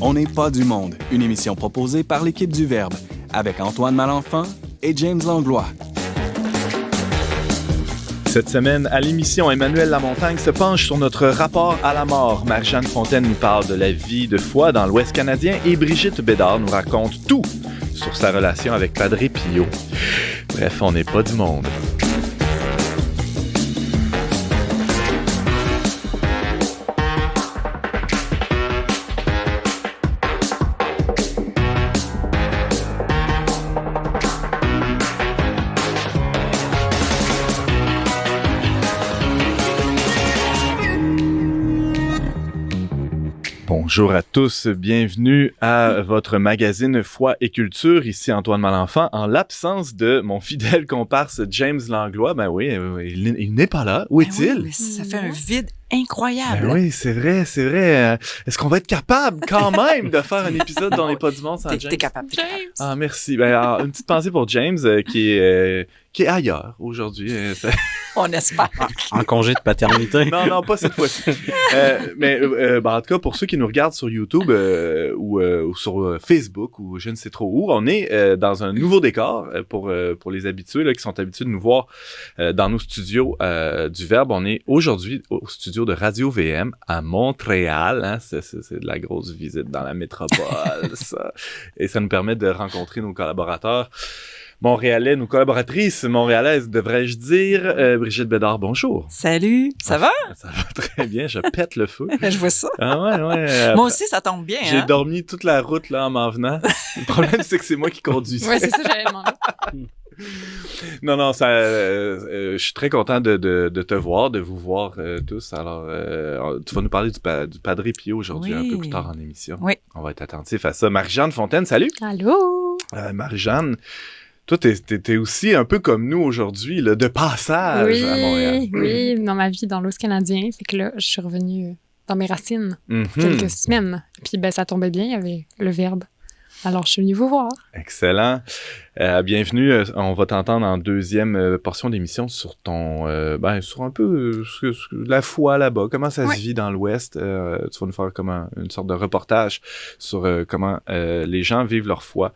On n'est pas du monde, une émission proposée par l'équipe du Verbe, avec Antoine Malenfant et James Langlois. Cette semaine, à l'émission, Emmanuel Lamontagne se penche sur notre rapport à la mort. Marie-Jeanne Fontaine nous parle de la vie de foi dans l'Ouest canadien et Brigitte Bédard nous raconte tout sur sa relation avec Padre Pio. Bref, on n'est pas du monde. Bonjour à tous, bienvenue à votre magazine Foi et Culture. Ici Antoine Malenfant, en l'absence de mon fidèle comparse James Langlois. Ben oui, il n'est pas là. Où est-il? Oui, ça fait un vide incroyable. Ben oui, c'est vrai. Est-ce qu'on va être capable quand même de faire un épisode dans les pas du monde sans James? T'es capable. Ah, merci. Ben, alors, une petite pensée pour James qui est ailleurs aujourd'hui. On espère. En congé de paternité. Non, pas cette fois-ci. Mais en tout cas, pour ceux qui nous regardent sur YouTube ou sur Facebook ou je ne sais trop où, on est dans un nouveau décor pour les habitués là, qui sont habitués de nous voir dans nos studios du Verbe. On est aujourd'hui au studio de Radio VM à Montréal. Hein? C'est de la grosse visite dans la métropole, ça. Et ça nous permet de rencontrer nos collaborateurs montréalais, nos collaboratrices montréalaises, devrais-je dire. Brigitte Bédard, bonjour. Salut, ça va? Ça va très bien, je pète le feu. Je vois ça. Ah ouais. Moi aussi, ça tombe bien. J'ai dormi toute la route là en m'en venant. Le problème, c'est que c'est moi qui conduis ça. Ouais, c'est ça, j'allais demander. Non, je suis très content de te voir, de vous voir tous. Alors, tu vas nous parler du Padre Pio aujourd'hui, un peu plus tard en émission. Oui. On va être attentif à ça. Marie-Jeanne Fontaine, salut! Allô? Marie-Jeanne, toi, t'es aussi un peu comme nous aujourd'hui, là, de passage à Montréal. Oui, dans ma vie dans l'Ouest canadien. Fait que là, je suis revenue dans mes racines quelques semaines. Puis ça tombait bien, il y avait le Verbe. Alors, je suis venue vous voir. Excellent. Bienvenue. On va t'entendre en deuxième portion d'émission sur sur un peu la foi là-bas. Comment ça se vit dans l'Ouest. Tu vas nous faire comme une sorte de reportage sur comment les gens vivent leur foi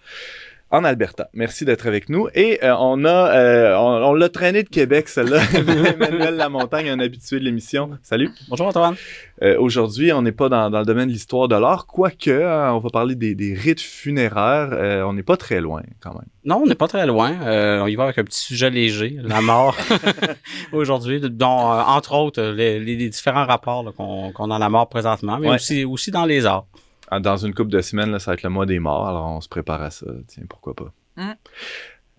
en Alberta. Merci d'être avec nous. Et on l'a traîné de Québec, celle-là. Emmanuel Lamontagne, un habitué de l'émission. Salut. Bonjour Antoine. Aujourd'hui, on n'est pas dans le domaine de l'histoire de l'art, quoique on va parler des rites funéraires. On n'est pas très loin, quand même. Non, on n'est pas très loin. On y va avec un petit sujet léger, la mort. Aujourd'hui, dont, entre autres, les différents rapports là, qu'on a à la mort présentement, mais aussi dans les arts. Dans une couple de semaines, là, ça va être le mois des morts, alors on se prépare à ça. Tiens, pourquoi pas.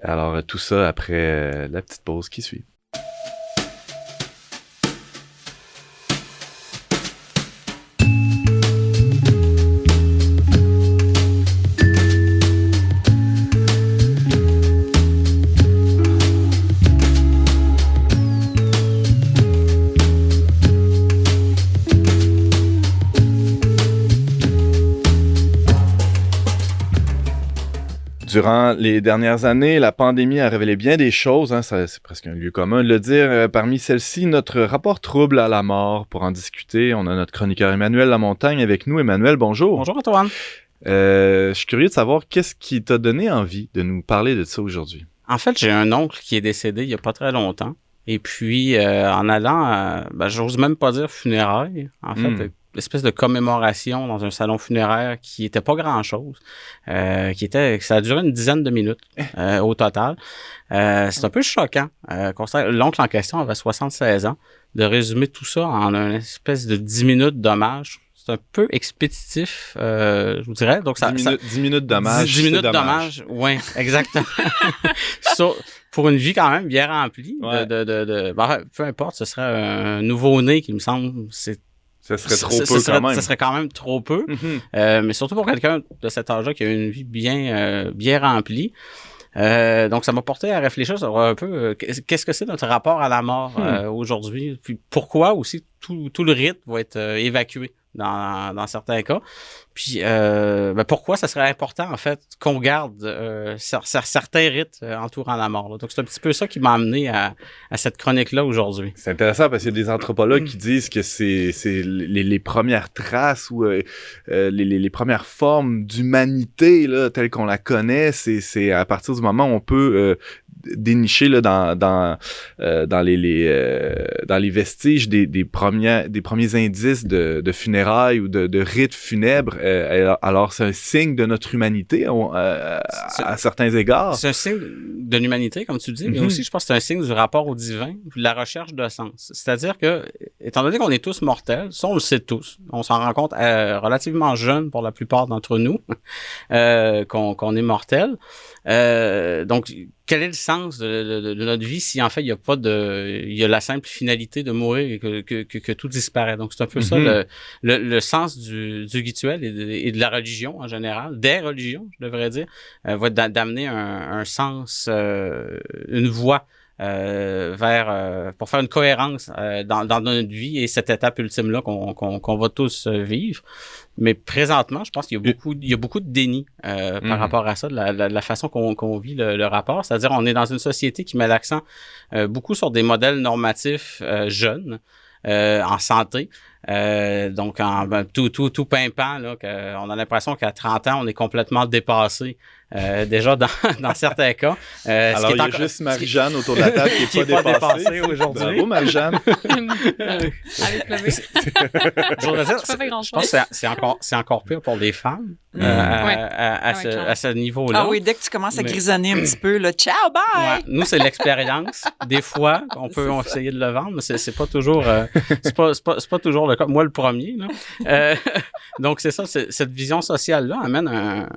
Alors, tout ça après la petite pause qui suit. Durant les dernières années, la pandémie a révélé bien des choses, hein, c'est presque un lieu commun de le dire. Parmi celles-ci, notre rapport trouble à la mort. Pour en discuter, on a notre chroniqueur Emmanuel Lamontagne avec nous. Emmanuel, bonjour. Bonjour Antoine. Je suis curieux de savoir qu'est-ce qui t'a donné envie de nous parler de ça aujourd'hui. En fait, j'ai un oncle qui est décédé il n'y a pas très longtemps. Et puis, en allant, j'ose même pas dire funérailles, en fait, espèce de commémoration dans un salon funéraire qui était pas grand-chose, ça a duré une dizaine de minutes au total. C'est un peu choquant. L'oncle en question avait 76 ans. De résumer tout ça en une espèce de 10 minutes d'hommage, c'est un peu expéditif, je vous dirais. Donc 10 minutes d'hommage. 10 minutes d'hommage, oui, exactement. Pour une vie quand même bien remplie. Ouais. Peu importe, ce serait un nouveau-né qui me semble, ça serait trop peu quand même. Ça serait quand même trop peu. Mais surtout pour quelqu'un de cet âge-là qui a une vie bien remplie. Donc, ça m'a porté à réfléchir sur un peu qu'est-ce que c'est notre rapport à la mort aujourd'hui, puis pourquoi aussi tout le rite va être évacué dans certains cas. Puis, pourquoi ça serait important, en fait, qu'on garde certains rites entourant la mort, là. Donc, c'est un petit peu ça qui m'a amené à cette chronique-là aujourd'hui. C'est intéressant parce qu'il y a des anthropologues qui disent que c'est les premières traces ou les premières formes d'humanité là, telle qu'on la connaît, c'est à partir du moment où on peut dénicher là, dans les vestiges des premiers indices de funérailles ou de rites funèbres. Alors, c'est un signe de notre humanité à certains égards. C'est un signe de l'humanité, comme tu dis, mais aussi, je pense que c'est un signe du rapport au divin, de la recherche de sens. C'est-à-dire que, étant donné qu'on est tous mortels, ça, on le sait tous, on s'en rend compte relativement jeune pour la plupart d'entre nous, qu'on est mortel. Donc, quel est le sens de notre vie si, en fait, il y a la simple finalité de mourir et que tout disparaît. Donc, c'est un peu ça le sens du rituel et de la religion en général, des religions, je devrais dire, va être d'amener un sens, une voie pour faire une cohérence dans notre vie et cette étape ultime-là qu'on va tous vivre. Mais présentement, je pense qu'il y a beaucoup de déni par rapport à ça, de la façon qu'on vit le rapport. C'est-à-dire, on est dans une société qui met l'accent beaucoup sur des modèles normatifs jeunes, en santé. Donc, tout pimpant, là, on a l'impression qu'à 30 ans, on est complètement dépassé. Déjà dans certains cas. Alors, il y a juste Marie-Jeanne autour de la table qui n'est pas dépassée aujourd'hui. Bravo, Marie-Jeanne. Avec le je pense que c'est encore pire pour les femmes à ce niveau-là. Ah oui, dès que tu commences à grisonner un petit peu, là, ciao, bye! Ouais, nous, c'est l'expérience. Des fois, on peut essayer de le vendre, mais c'est pas toujours c'est pas toujours le cas. Moi, le premier. Là. Donc, c'est ça, cette vision sociale-là amène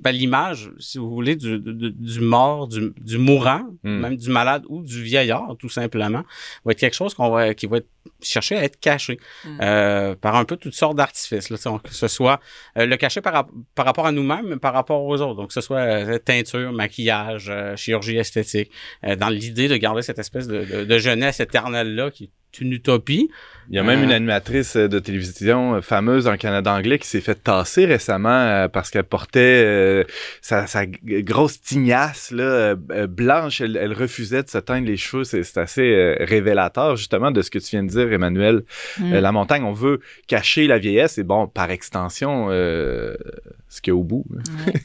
l'image, si vous voulez, du mort, du mourant, même du malade ou du vieillard, tout simplement, va être quelque chose qui va être chercher à être caché par un peu toutes sortes d'artifices, là, que ce soit le cacher par rapport à nous-mêmes, mais par rapport aux autres. Donc, que ce soit teinture, maquillage, chirurgie esthétique, dans l'idée de garder cette espèce de jeunesse éternelle-là qui est une utopie. Il y a même une animatrice de télévision fameuse dans le Canada anglais qui s'est fait tasser récemment parce qu'elle portait sa grosse tignasse là, blanche. Elle refusait de se teindre les cheveux. C'est assez révélateur justement de ce que tu viens de dire, Emmanuel. La montagne, on veut cacher la vieillesse et bon, par extension, ce qu'il y a au bout.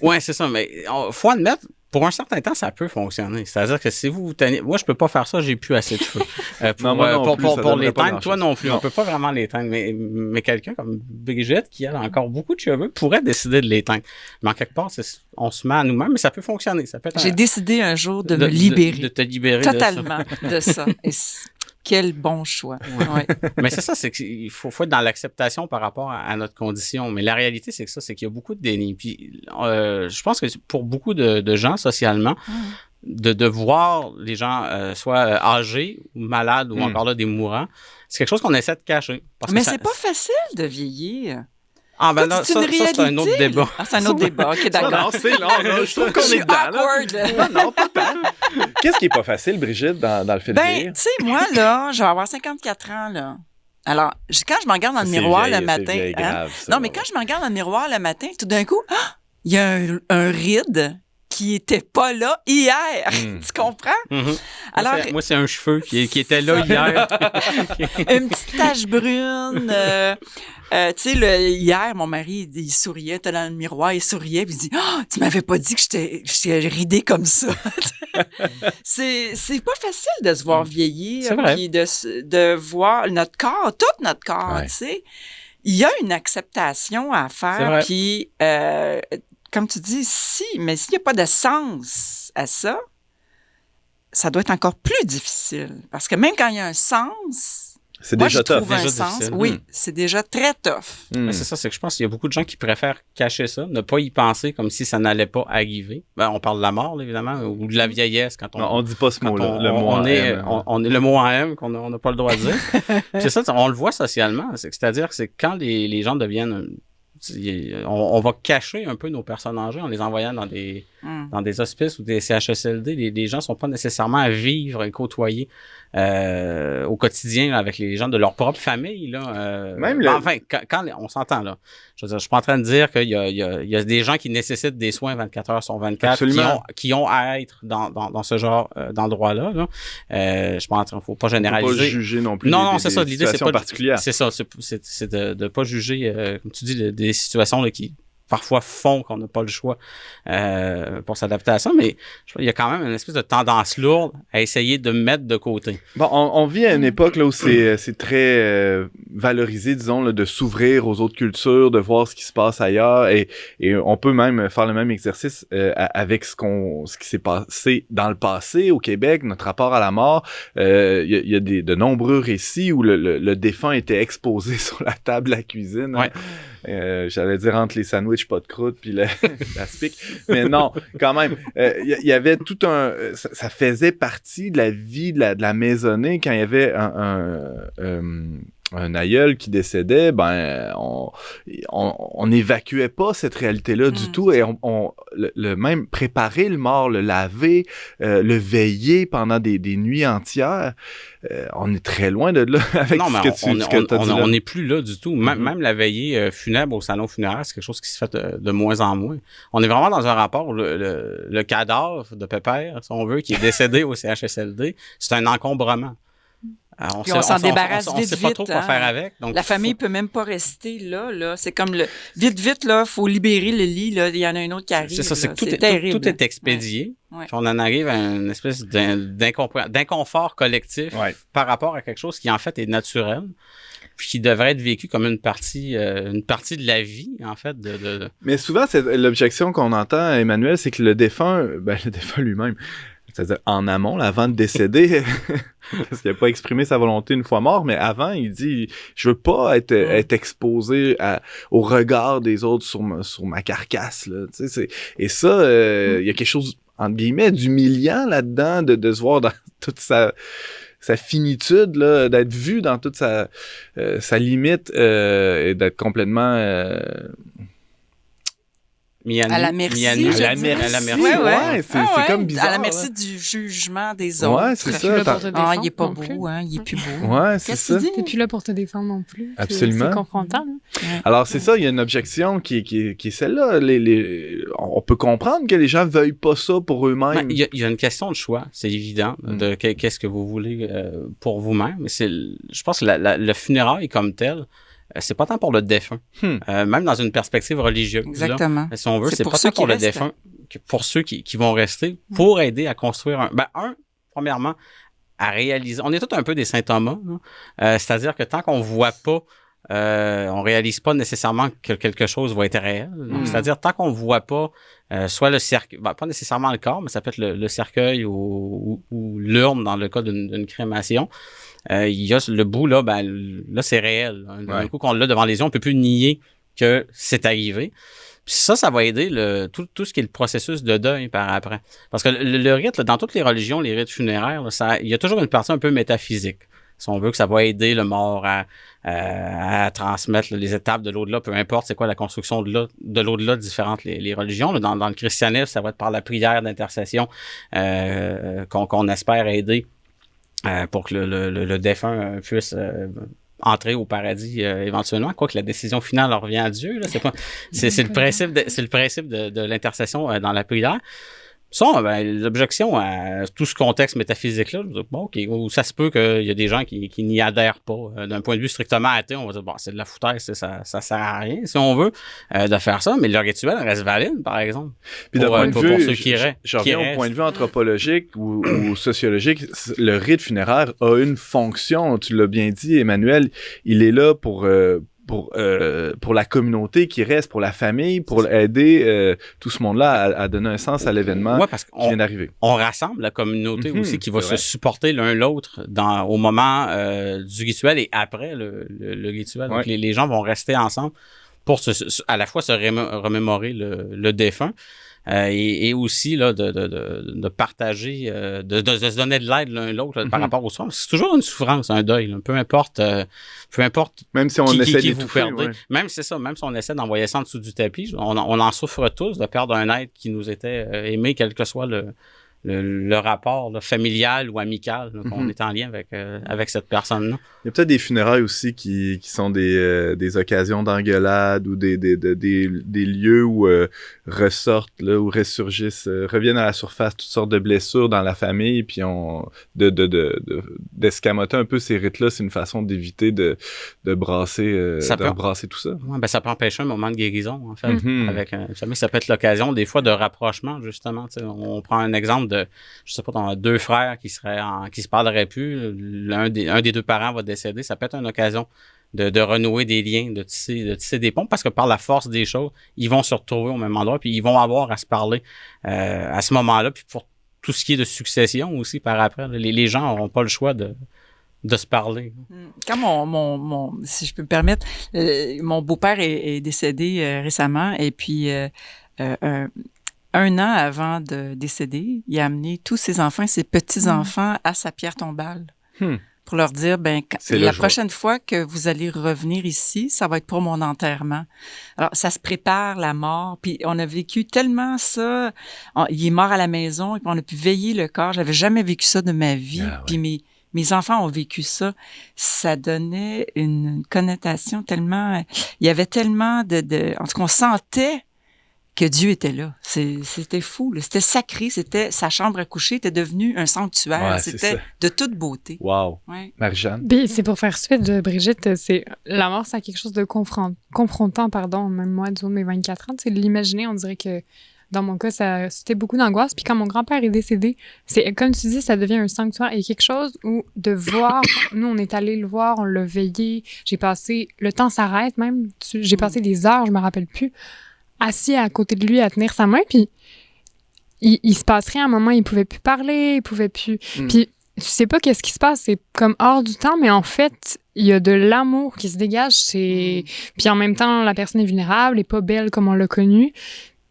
Oui, c'est ça. Mais faut admettre, pour un certain temps, ça peut fonctionner. C'est-à-dire que si vous tenez... Moi, je peux pas faire ça, j'ai plus assez de cheveux. Pour les teindre, toi non plus. Non. On peut pas vraiment les teindre. Mais quelqu'un comme Brigitte, qui a encore beaucoup de cheveux, pourrait décider de les teindre. Mais en quelque part, on se met à nous-mêmes, mais ça peut fonctionner. Ça peut être J'ai décidé un jour de me libérer. De te libérer totalement de ça. Quel bon choix. Ouais. Mais c'est ça, c'est qu'il faut être dans l'acceptation par rapport à notre condition. Mais la réalité, c'est que ça, c'est qu'il y a beaucoup de déni. Puis, je pense que pour beaucoup de gens socialement, de voir les gens soit âgés ou malades ou encore là des mourants, c'est quelque chose qu'on essaie de cacher. Mais c'est pas facile de vieillir. Ah ben là, ça c'est un autre débat. Ah, c'est un autre débat, ok, d'accord. Non, c'est long, je trouve qu'on est dedans. Non, pas tant. Qu'est-ce qui est pas facile, Brigitte, dans le fait de vieillir? Tu sais, moi, là, je vais avoir 54 ans, là. Alors, quand je me regarde dans le miroir le matin... grave, ça, non, mais quand je me regarde dans le miroir le matin, tout d'un coup, il y a un ride qui était pas là hier. Tu comprends? Alors, moi, c'est un cheveu qui était là hier. Une petite tache brune. Tu sais, hier, mon mari, il souriait, était dans le miroir, il souriait, puis il dit « Oh, tu m'avais pas dit que j'étais ridée comme ça. » C'est pas facile de se voir vieillir, puis de voir notre corps, tout notre corps, tu sais. Il y a une acceptation à faire, puis, comme tu dis, mais s'il n'y a pas de sens à ça, ça doit être encore plus difficile. Parce que même quand il y a un sens... C'est déjà tough. Déjà sens. Oui, c'est déjà très tough. Mais c'est ça, c'est que je pense qu'il y a beaucoup de gens qui préfèrent cacher ça, ne pas y penser comme si ça n'allait pas arriver. On parle de la mort, là, évidemment, ou de la vieillesse. Quand on dit pas ce mot-là, le mot en M. On est le mot en M qu'on n'a pas le droit de dire. C'est ça, on le voit socialement. C'est-à-dire que c'est quand les gens deviennent... On va cacher un peu nos personnes âgées en les envoyant dans des dans des hospices ou des CHSLD, les gens sont pas nécessairement à vivre et côtoyer au quotidien là, avec les gens de leur propre famille. Là, Même enfin, quand on s'entend là, je veux dire, je suis pas en train de dire qu'il y a des gens qui nécessitent des soins 24 heures sur 24, qui ont à être dans ce genre d'endroit-là. Là. Je suis pas en train, faut pas généraliser. Faut pas juger non plus. Non, c'est ça. L'idée, c'est pas particulière. C'est ça, c'est de pas juger, comme tu dis, des situations là, qui parfois font qu'on n'a pas le choix pour s'adapter à ça, mais il y a quand même une espèce de tendance lourde à essayer de mettre de côté. Bon, on vit à une époque là où c'est très valorisé, disons, là, de s'ouvrir aux autres cultures, de voir ce qui se passe ailleurs, et on peut même faire le même exercice avec ce qui s'est passé dans le passé au Québec, notre rapport à la mort. Il y a de nombreux récits où le défunt était exposé sur la table de la cuisine. Ouais. J'allais dire entre les sandwichs pas de croûte puis la spic, mais non, quand même, il y avait tout ça faisait partie de la vie de la maisonnée quand il y avait un aïeul qui décédait, ben on n'évacuait pas cette réalité-là du tout, et on même préparer le mort, le laver, le veiller pendant des nuits entières. On est très loin de là avec ce que tu as dit là. On n'est plus là du tout. Même la veillée funèbre au salon funéraire, c'est quelque chose qui se fait de moins en moins. On est vraiment dans un rapport où le cadavre de Pépère, si on veut, qui est décédé au CHSLD, c'est un encombrement. On s'en débarrasse vite, on sait pas trop quoi faire avec. Donc la famille peut même pas rester là. C'est comme vite, là, faut libérer le lit, là. Il y en a un autre qui arrive. C'est ça, c'est que terrible. tout est expédié. Ouais. Puis on en arrive à une espèce d'inconfort collectif par rapport à quelque chose qui, en fait, est naturel, puis qui devrait être vécu comme une partie de la vie, en fait. Mais souvent, l'objection qu'on entend, Emmanuel, c'est que le défunt lui-même, c'est-à-dire en amont, là, avant de décéder, parce qu'il n'a pas exprimé sa volonté une fois mort, mais avant, il dit « Je veux pas être exposé au regard des autres sur ma carcasse. » là. Et ça, il y a quelque chose, entre guillemets, d'humiliant là-dedans, de se voir dans toute sa finitude, là, d'être vu dans toute sa limite, et d'être complètement... à la merci. À la merci. Ouais, c'est comme bizarre. À la merci du jugement des autres. Ouais, c'est ça. Il est pas beau, hein, il est plus beau. Ouais, c'est ça. T'es plus là pour te défendre non plus. Absolument. C'est confrontant. Alors, c'est ça, il y a une objection qui est celle-là. On peut comprendre que les gens veuillent pas ça pour eux-mêmes. Il y a une question de choix, c'est évident, de qu'est-ce que vous voulez pour vous-même. Mais je pense que le funérail comme tel, c'est pas tant pour le défunt, même dans une perspective religieuse. Exactement. Là, si on veut, c'est pas tant pour le défunt, pour ceux qui vont rester, pour aider à construire premièrement, à réaliser. On est tous un peu des saint Thomas, c'est-à-dire que tant qu'on voit pas, on réalise pas nécessairement que quelque chose va être réel. Donc, c'est-à-dire tant qu'on voit pas, soit le cercueil, pas nécessairement le corps, mais ça peut être le cercueil ou l'urne dans le cas d'une crémation. Il y a le bout, là, là, c'est réel. Un coup qu'on l'a devant les yeux, on peut plus nier que c'est arrivé. Puis ça va aider tout ce qui est le processus de deuil par après. Parce que le rite, là, dans toutes les religions, les rites funéraires, là, il y a toujours une partie un peu métaphysique. Si on veut que ça va aider le mort à transmettre les étapes de l'au-delà, peu importe c'est quoi la construction de l'au-delà différentes les religions. Là, dans le christianisme, ça va être par la prière d'intercession qu'on espère aider pour que le défunt puisse entrer au paradis éventuellement, quoique la décision finale leur revient à Dieu. Là, c'est le principe de l'intercession dans la prière. Ça, l'objection à tout ce contexte métaphysique-là, OK, ça se peut qu'il y a des gens qui n'y adhèrent pas. D'un point de vue strictement athée, on va dire, c'est de la foutaise, ça sert à rien, si on veut, de faire ça, mais le rituel reste valide, par exemple. Puis d'un point de vue, pour ceux qui je reviens au point de vue anthologique ou sociologique, le rite funéraire a une fonction, tu l'as bien dit, Emmanuel, il est là pour la communauté qui reste, pour la famille, pour aider tout ce monde-là à donner un sens à l'événement qui vient d'arriver. On rassemble la communauté aussi qui va se supporter l'un l'autre au moment du rituel et après le rituel. Donc les gens vont rester ensemble pour à la fois se remémorer le défunt, et aussi là, de partager, de se donner de l'aide l'un l'autre là, par rapport aux souffrances. C'est toujours une souffrance, un deuil, là. Peu importe même si on essaie d'étouffer, même c'est ça, même si on essaie d'envoyer ça en dessous du tapis, on en souffre tous de perdre un être qui nous était aimé, quel que soit le rapport là, familial ou amical là, qu'on est en lien avec cette personne-là. Il y a peut-être des funérailles aussi qui sont des occasions d'engueulade ou des lieux où ressortent, là, où ressurgissent, reviennent à la surface toutes sortes de blessures dans la famille, puis d'escamoter un peu ces rites-là, c'est une façon d'éviter de brasser brasser tout ça. Ouais, ben ça peut empêcher un moment de guérison, en fait, avec une famille. Ça peut être l'occasion, des fois, de rapprochement, justement. On prend un exemple de, je sais pas, dans deux frères qui se parleraient plus, un des deux parents va décéder, ça peut être une occasion de renouer des liens, de tisser des ponts, parce que par la force des choses, ils vont se retrouver au même endroit, puis ils vont avoir à se parler à ce moment-là, puis pour tout ce qui est de succession aussi par après, les gens n'auront pas le choix de se parler. Quand si je peux me permettre, mon beau-père est décédé récemment, et puis un an avant de décéder, il a amené tous ses enfants et ses petits-enfants à sa pierre tombale pour leur dire, la prochaine fois que vous allez revenir ici, ça va être pour mon enterrement. Alors, ça se prépare, la mort, puis on a vécu tellement ça. Il est mort à la maison, et puis on a pu veiller le corps. J'avais jamais vécu ça de ma vie, puis mes enfants ont vécu ça. Ça donnait une connotation tellement... Il y avait tellement en tout cas, on sentait que Dieu était là. C'était fou, là. C'était sacré. Sa chambre à coucher était devenue un sanctuaire. C'était de toute beauté. Wow. Ouais. Marie-Jeanne? C'est pour faire suite de Brigitte, la mort, c'est quelque chose de confrontant, même moi, du haut de mes 24 ans. De l'imaginer, on dirait que dans mon cas, c'était beaucoup d'angoisse. Puis quand mon grand-père est décédé, c'est comme tu dis, ça devient un sanctuaire. Et quelque chose où de voir, nous, on est allé le voir, on l'a veillé. Le temps s'arrête même. J'ai passé des heures, je me rappelle plus, assis à côté de lui à tenir sa main, puis il se passe rien à un moment, il pouvait plus parler, il pouvait plus... Puis tu sais pas qu'est-ce qui se passe, c'est comme hors du temps, mais en fait, il y a de l'amour qui se dégage, puis en même temps, la personne est vulnérable, et pas belle comme on l'a connue,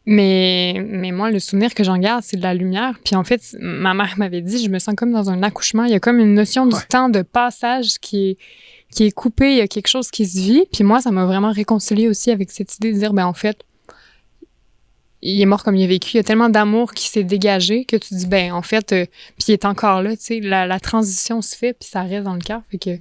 mais moi, le souvenir que j'en garde, c'est de la lumière, puis en fait, ma mère m'avait dit, je me sens comme dans un accouchement, il y a comme une notion du temps de passage qui est coupé, il y a quelque chose qui se vit, puis moi, ça m'a vraiment réconciliée aussi avec cette idée de dire, en fait, il est mort comme il a vécu. Il y a tellement d'amour qui s'est dégagé que tu dis, en fait, puis il est encore là, tu sais, la transition se fait, puis ça reste dans le cœur. Fait que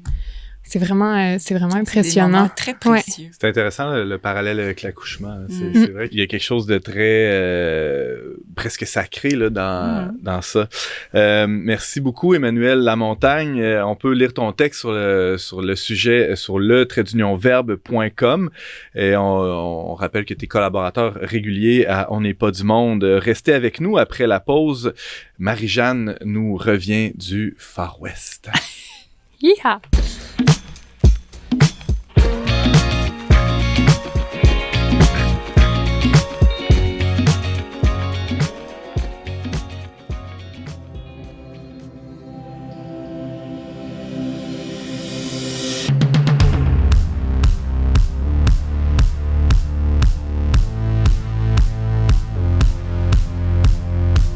c'est vraiment impressionnant. C'est des moments très précieux. Ouais. C'est intéressant le parallèle avec l'accouchement. C'est vrai qu'il y a quelque chose de très presque sacré là, dans ça. Merci beaucoup, Emmanuel Lamontagne. On peut lire ton texte sur le sujet sur le-verbe.com. Et on rappelle que tu es collaborateur régulier à On n'est pas du monde. Restez avec nous après la pause. Marie-Jeanne nous revient du Far West. Yeehaw!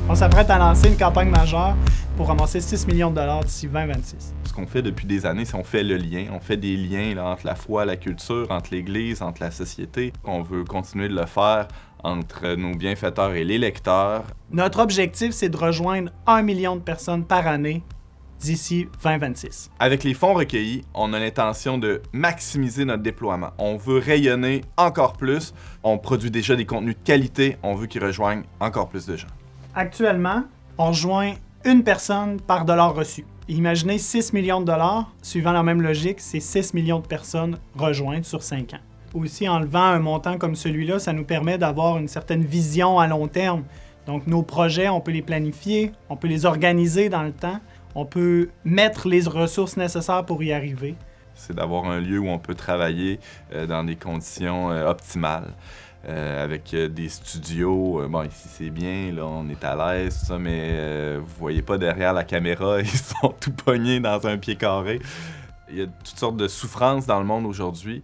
On s'apprête à lancer une campagne majeure pour ramasser 6 millions de dollars d'ici 2026. Ce qu'on fait depuis des années, c'est qu'on fait le lien. On fait des liens là, entre la foi, la culture, entre l'Église, entre la société. On veut continuer de le faire entre nos bienfaiteurs et les lecteurs. Notre objectif, c'est de rejoindre 1 million de personnes par année d'ici 2026. Avec les fonds recueillis, on a l'intention de maximiser notre déploiement. On veut rayonner encore plus. On produit déjà des contenus de qualité. On veut qu'ils rejoignent encore plus de gens. Actuellement, on rejoint une personne par dollar reçu. Imaginez 6 millions de dollars. Suivant la même logique, c'est 6 millions de personnes rejointes sur 5 ans. Aussi, en levant un montant comme celui-là, ça nous permet d'avoir une certaine vision à long terme. Donc, nos projets, on peut les planifier, on peut les organiser dans le temps, on peut mettre les ressources nécessaires pour y arriver. C'est d'avoir un lieu où on peut travailler dans des conditions optimales. Avec des studios, ici c'est bien, là on est à l'aise, tout ça, mais vous voyez pas derrière la caméra, ils sont tout pognés dans un pied carré. Il y a toutes sortes de souffrances dans le monde aujourd'hui.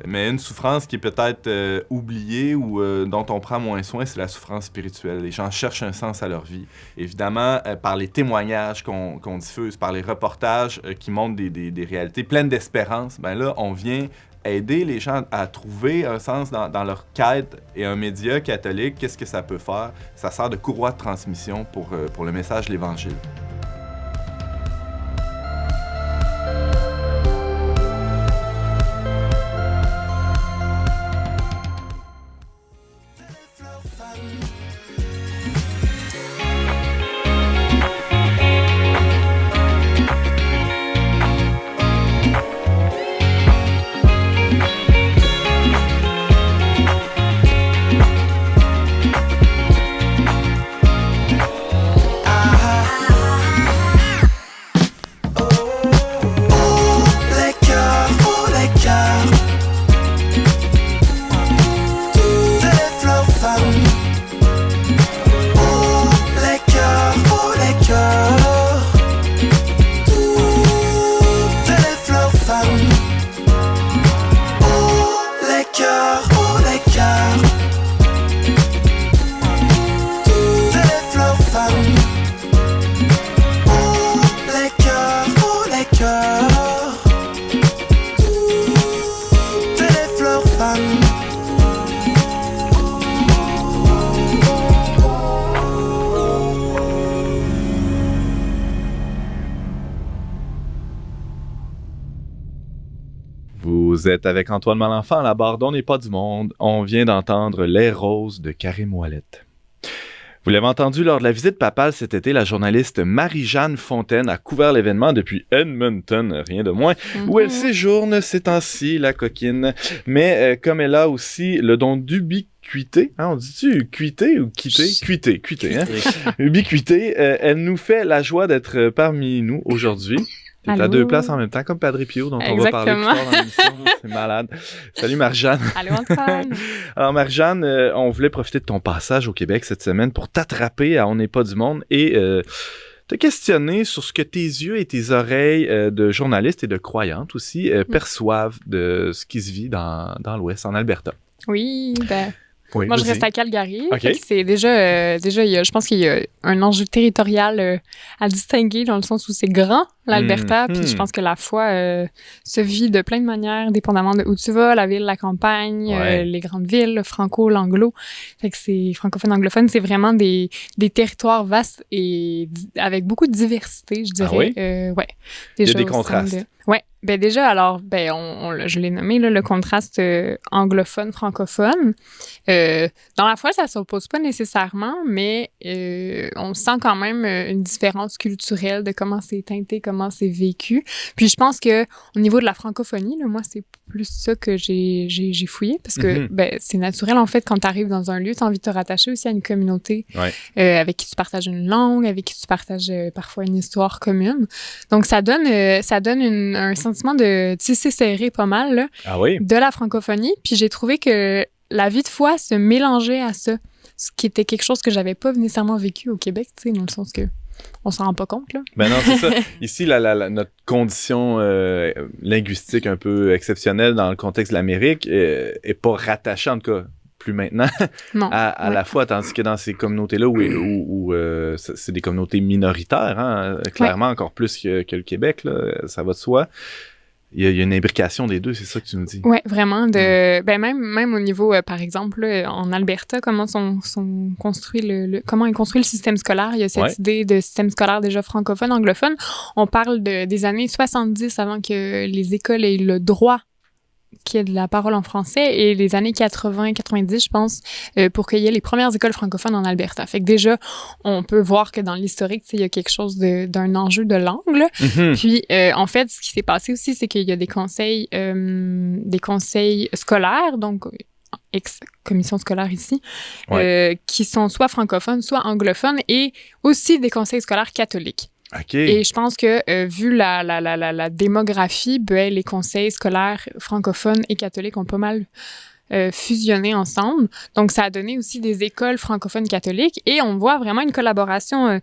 Mais une souffrance qui est peut-être oubliée ou dont on prend moins soin, c'est la souffrance spirituelle. Les gens cherchent un sens à leur vie. Évidemment, par les témoignages qu'on diffuse, par les reportages qui montrent des réalités pleines d'espérance, ben là, on vient aider les gens à trouver un sens dans leur quête. Et un média catholique, qu'est-ce que ça peut faire? Ça sert de courroie de transmission pour le message de l'Évangile. Vous êtes avec Antoine Malenfant à la barre d'On n'est pas du monde. On vient d'entendre Les Roses de Karim Ouellet. Vous l'avez entendu lors de la visite papale cet été, la journaliste Marie-Jeanne Fontaine a couvert l'événement depuis Edmonton, rien de moins, où elle séjourne ces temps-ci, la coquine. Mais comme elle a aussi le don d'ubiquité, on dit-tu cuité ou quitter? Cuité, hein? Ubiquité, elle nous fait la joie d'être parmi nous aujourd'hui. T'es à deux places en même temps, comme Padre Pio, dont on va parler plus tard dans l'émission. C'est malade. Salut Marie-Jeanne. Allô Antoine. Alors Marie-Jeanne, on voulait profiter de ton passage au Québec cette semaine pour t'attraper à On n'est pas du monde et te questionner sur ce que tes yeux et tes oreilles de journaliste et de croyante aussi perçoivent de ce qui se vit dans l'Ouest, en Alberta. Oui, Oui, moi, je reste à Calgary. Okay. C'est déjà je pense qu'il y a un enjeu territorial à distinguer dans le sens où c'est grand, l'Alberta, puis je pense que la foi se vit de plein de manières, dépendamment de où tu vas, la ville, la campagne, les grandes villes, le franco, l'anglo. Fait que c'est francophone, anglophone, c'est vraiment des territoires vastes et avec beaucoup de diversité, je dirais. Ah oui? Ouais. Il y a des contrastes. Ouais. Ben déjà, alors, je l'ai nommé, là, le contraste anglophone-francophone. Dans la foi, ça s'oppose pas nécessairement, mais on sent quand même une différence culturelle de comment c'est teinté, comment c'est vécu. Puis je pense que au niveau de la francophonie, là, moi, c'est plus ça que j'ai fouillé, parce que c'est naturel, en fait, quand tu arrives dans un lieu, tu as envie de te rattacher aussi à une communauté avec qui tu partages une langue, avec qui tu partages parfois une histoire commune. Donc, ça donne un sentiment de tisser serré pas mal là, de la francophonie. Puis j'ai trouvé que la vie de foi se mélangeait à ça, ce qui était quelque chose que j'avais pas nécessairement vécu au Québec, tu sais, dans le sens que on s'en rend pas compte, là. Ben non, c'est ça. Ici, notre condition linguistique un peu exceptionnelle dans le contexte de l'Amérique est pas rattachée, en tout cas, plus maintenant, à la foi, tandis que dans ces communautés-là où c'est des communautés minoritaires, hein, clairement encore plus que le Québec, là, ça va de soi. Il y a une imbrication des deux, c'est ça que tu me dis. Oui, vraiment. Même au niveau, par exemple, là, en Alberta, comment comment est construit le système scolaire. Il y a cette idée de système scolaire déjà francophone, anglophone. On parle des années 70 avant que les écoles aient le droit qu'il y ait de la parole en français, et les années 80-90, je pense, pour qu'il y ait les premières écoles francophones en Alberta. Fait que déjà, on peut voir que dans l'historique, il y a quelque chose d'un enjeu de langue. Là. Puis, en fait, ce qui s'est passé aussi, c'est qu'il y a des conseils scolaires, donc ex-commission scolaire ici, qui sont soit francophones, soit anglophones, et aussi des conseils scolaires catholiques. Okay. Et je pense que, vu la démographie, les conseils scolaires francophones et catholiques ont pas mal fusionné ensemble. Donc, ça a donné aussi des écoles francophones catholiques, et on voit vraiment une collaboration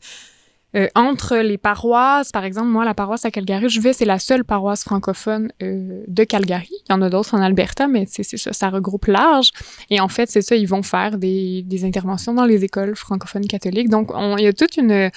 entre les paroisses. Par exemple, moi, la paroisse à Calgary, c'est la seule paroisse francophone de Calgary. Il y en a d'autres en Alberta, mais c'est ça, ça regroupe large. Et en fait, c'est ça, ils vont faire des interventions dans les écoles francophones catholiques. Donc, il y a toute une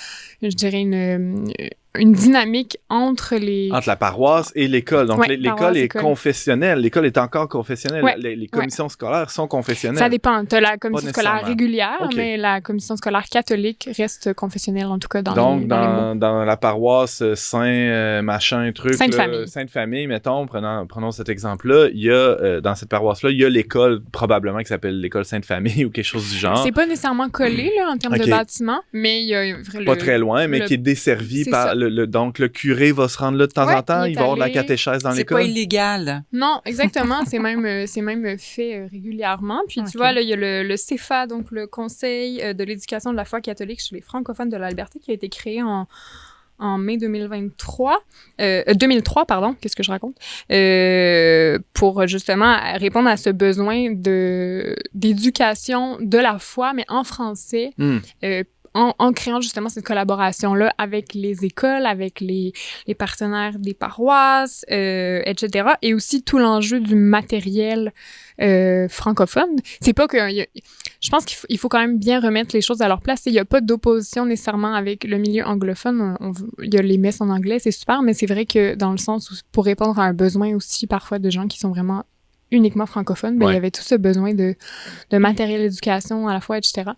dynamique entre la paroisse et l'école. Donc, ouais, l'école est confessionnelle. L'école est encore confessionnelle. Ouais. Les commissions scolaires sont confessionnelles. Ça dépend. Tu as la commission scolaire nécessairement. régulière, OK. mais la commission scolaire catholique reste confessionnelle, en tout cas, dans Donc, les mots. dans la paroisse machin, truc. Sainte-Famille. Sainte-Famille, mettons, prenons cet exemple-là. Il y a, dans cette paroisse-là, il y a l'école, probablement, qui s'appelle l'école Sainte-Famille ou quelque chose du genre. C'est pas nécessairement collé, là, en termes OK. de bâtiment, mais il y a Pas très loin, mais qui est desservi c'est par ça. Donc, le curé va se rendre là de temps Ouais, en temps. il est Il va avoir de la allé. catéchèse dans C'est pas l'école. illégal. Non, exactement. C'est même fait régulièrement. Puis Ok. tu vois, là, il y a le CEFA, donc le Conseil de l'éducation de la foi catholique chez les francophones de l'Alberta, qui a été créé en mai 2003, pardon, qu'est-ce que je raconte, pour justement répondre à ce besoin d'éducation de la foi, mais en français, en créant justement cette collaboration-là avec les écoles, avec les partenaires des paroisses, etc. Et aussi tout l'enjeu du matériel francophone. C'est pas que... Je pense qu'il faut quand même bien remettre les choses à leur place. Il n'y a pas d'opposition nécessairement avec le milieu anglophone. Il y a les messes en anglais, c'est super, mais c'est vrai que dans le sens où, pour répondre à un besoin aussi parfois de gens qui sont vraiment uniquement francophones, il y avait tout ce besoin de matériel d'éducation à la fois, etc.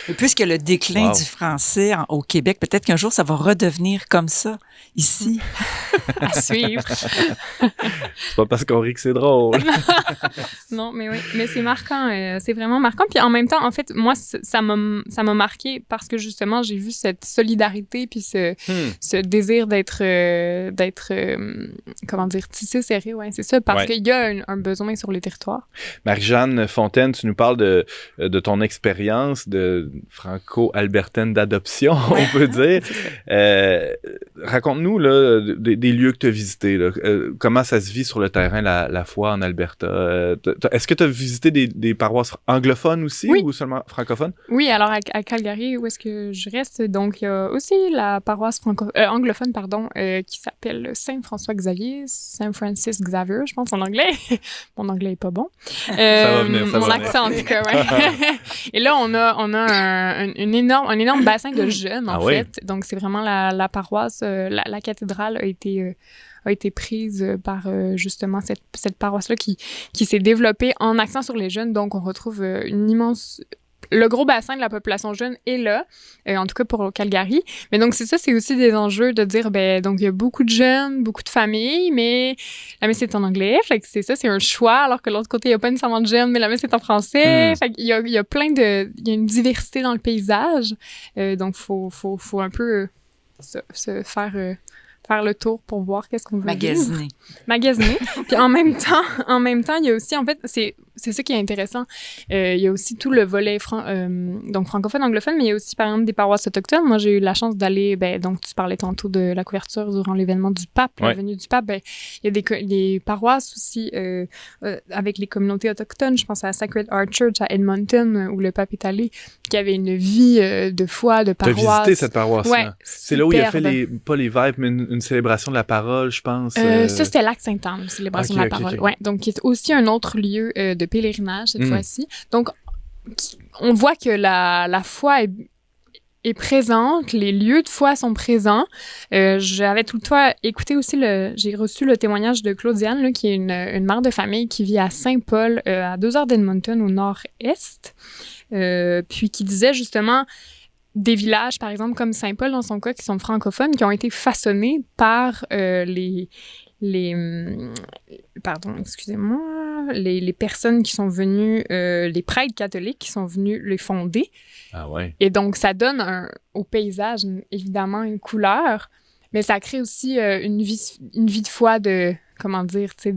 Et puisque le déclin Wow. du français au Québec, peut-être qu'un jour, ça va redevenir comme ça, ici. À suivre. C'est pas parce qu'on rit que c'est drôle. Non, mais oui, mais c'est marquant, c'est vraiment marquant. Puis en même temps, en fait, moi, ça m'a marqué parce que justement, j'ai vu cette solidarité puis ce désir d'être comment dire, tissé serré, ouais, c'est ça, parce qu'il y a un besoin sur les territoires. Marie-Jeanne Fontaine, tu nous parles de ton expérience de franco-albertaine d'adoption, on peut dire. Raconte-nous là, des lieux que tu as visités. Là. Comment ça se vit sur le terrain, la foi en Alberta? Est-ce que tu as visité des paroisses anglophones aussi ou seulement francophones? Oui, alors à Calgary, où est-ce que je reste? Donc, il y a aussi la paroisse anglophone, qui s'appelle Saint-François-Xavier, Saint Francis Xavier, je pense en anglais. Mon anglais est pas bon. Ça va venir, ça mon va accent, en tout cas, ouais. Et là, on a un énorme bassin de jeunes, en fait. Donc, c'est vraiment la paroisse, la cathédrale a été prise par justement cette paroisse-là qui s'est développée en accent sur les jeunes. Donc, on retrouve le gros bassin de la population jeune est là, en tout cas pour Calgary. Mais donc, c'est ça, c'est aussi des enjeux de dire, donc, il y a beaucoup de jeunes, beaucoup de familles, mais la messe est en anglais. Fait que c'est ça, c'est un choix, alors que de l'autre côté, il n'y a pas nécessairement de jeunes, mais la messe est en français. Fait qu'il y a il y a une diversité dans le paysage. Donc, faut un peu se faire le tour pour voir qu'est-ce qu'on veut Magasiner. Magasiner. Puis en même temps, il y a aussi, en fait, c'est ça qui est intéressant. Il y a aussi tout le volet donc francophone, anglophone, mais il y a aussi, par exemple, des paroisses autochtones. Moi, j'ai eu la chance d'aller, donc tu parlais tantôt de la couverture durant l'événement du pape, la venue du pape. Il y a des paroisses aussi avec les communautés autochtones. Je pense à Sacred Heart Church à Edmonton, où le pape est allé, qui avait une vie de foi, de paroisse. T'as visité cette paroisse-là? Ouais, c'est là où il a fait pas les vêpres, mais une célébration de la parole, je pense. Ça, c'était Lac Sainte-Anne, célébration de la parole. Okay. Ouais, donc, qui est aussi un autre lieu de pèlerinage, cette fois-ci. Donc, on voit que la foi est présente, les lieux de foi sont présents. J'avais tout le temps écouté aussi, j'ai reçu le témoignage de Claudiane, là, qui est une mère de famille qui vit à Saint-Paul, à 2 heures d'Edmonton, au nord-est, puis qui disait justement des villages, par exemple, comme Saint-Paul, dans son cas, qui sont francophones, qui ont été façonnés par les personnes qui sont venues, les prêtres catholiques qui sont venus les fonder. Ah ouais. Et donc, ça donne au paysage, évidemment, une couleur, mais ça crée aussi une vie de foi comment dire, tu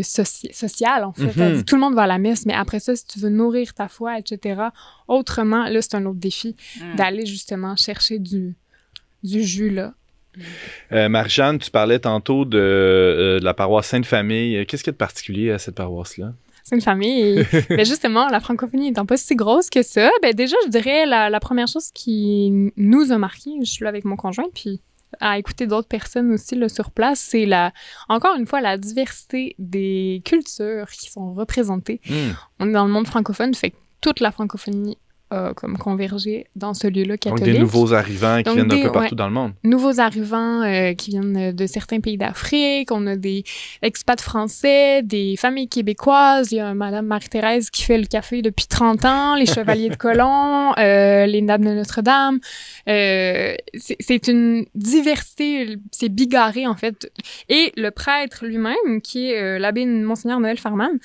sais, social, en fait. Mm-hmm. Tout le monde va à la messe, mais après ça, si tu veux nourrir ta foi, etc., autrement, là, c'est un autre défi d'aller justement chercher du jus, là. Marie-Jeanne, tu parlais tantôt de la paroisse Sainte-Famille. Qu'est-ce qu'il y a de particulier à cette paroisse-là? C'est une famille. Et ben justement, la francophonie étant pas si grosse que ça, ben déjà, je dirais la première chose qui nous a marqué, je suis là avec mon conjoint, puis à écouter d'autres personnes aussi là, sur place, c'est encore une fois la diversité des cultures qui sont représentées. On est dans le monde francophone, fait que toute la francophonie a comme convergé dans ce lieu-là catholique. Donc des nouveaux arrivants qui Donc, viennent d'un peu ouais, partout dans le monde. Nouveaux arrivants qui viennent de certains pays d'Afrique. On a des expats français, des familles québécoises. Il y a Madame Marie-Thérèse qui fait le café depuis 30 ans, les Chevaliers de Colomb, les Dames de Notre-Dame. C'est une diversité, c'est bigarré en fait. Et le prêtre lui-même, qui est l'abbé Monseigneur Noël Farman,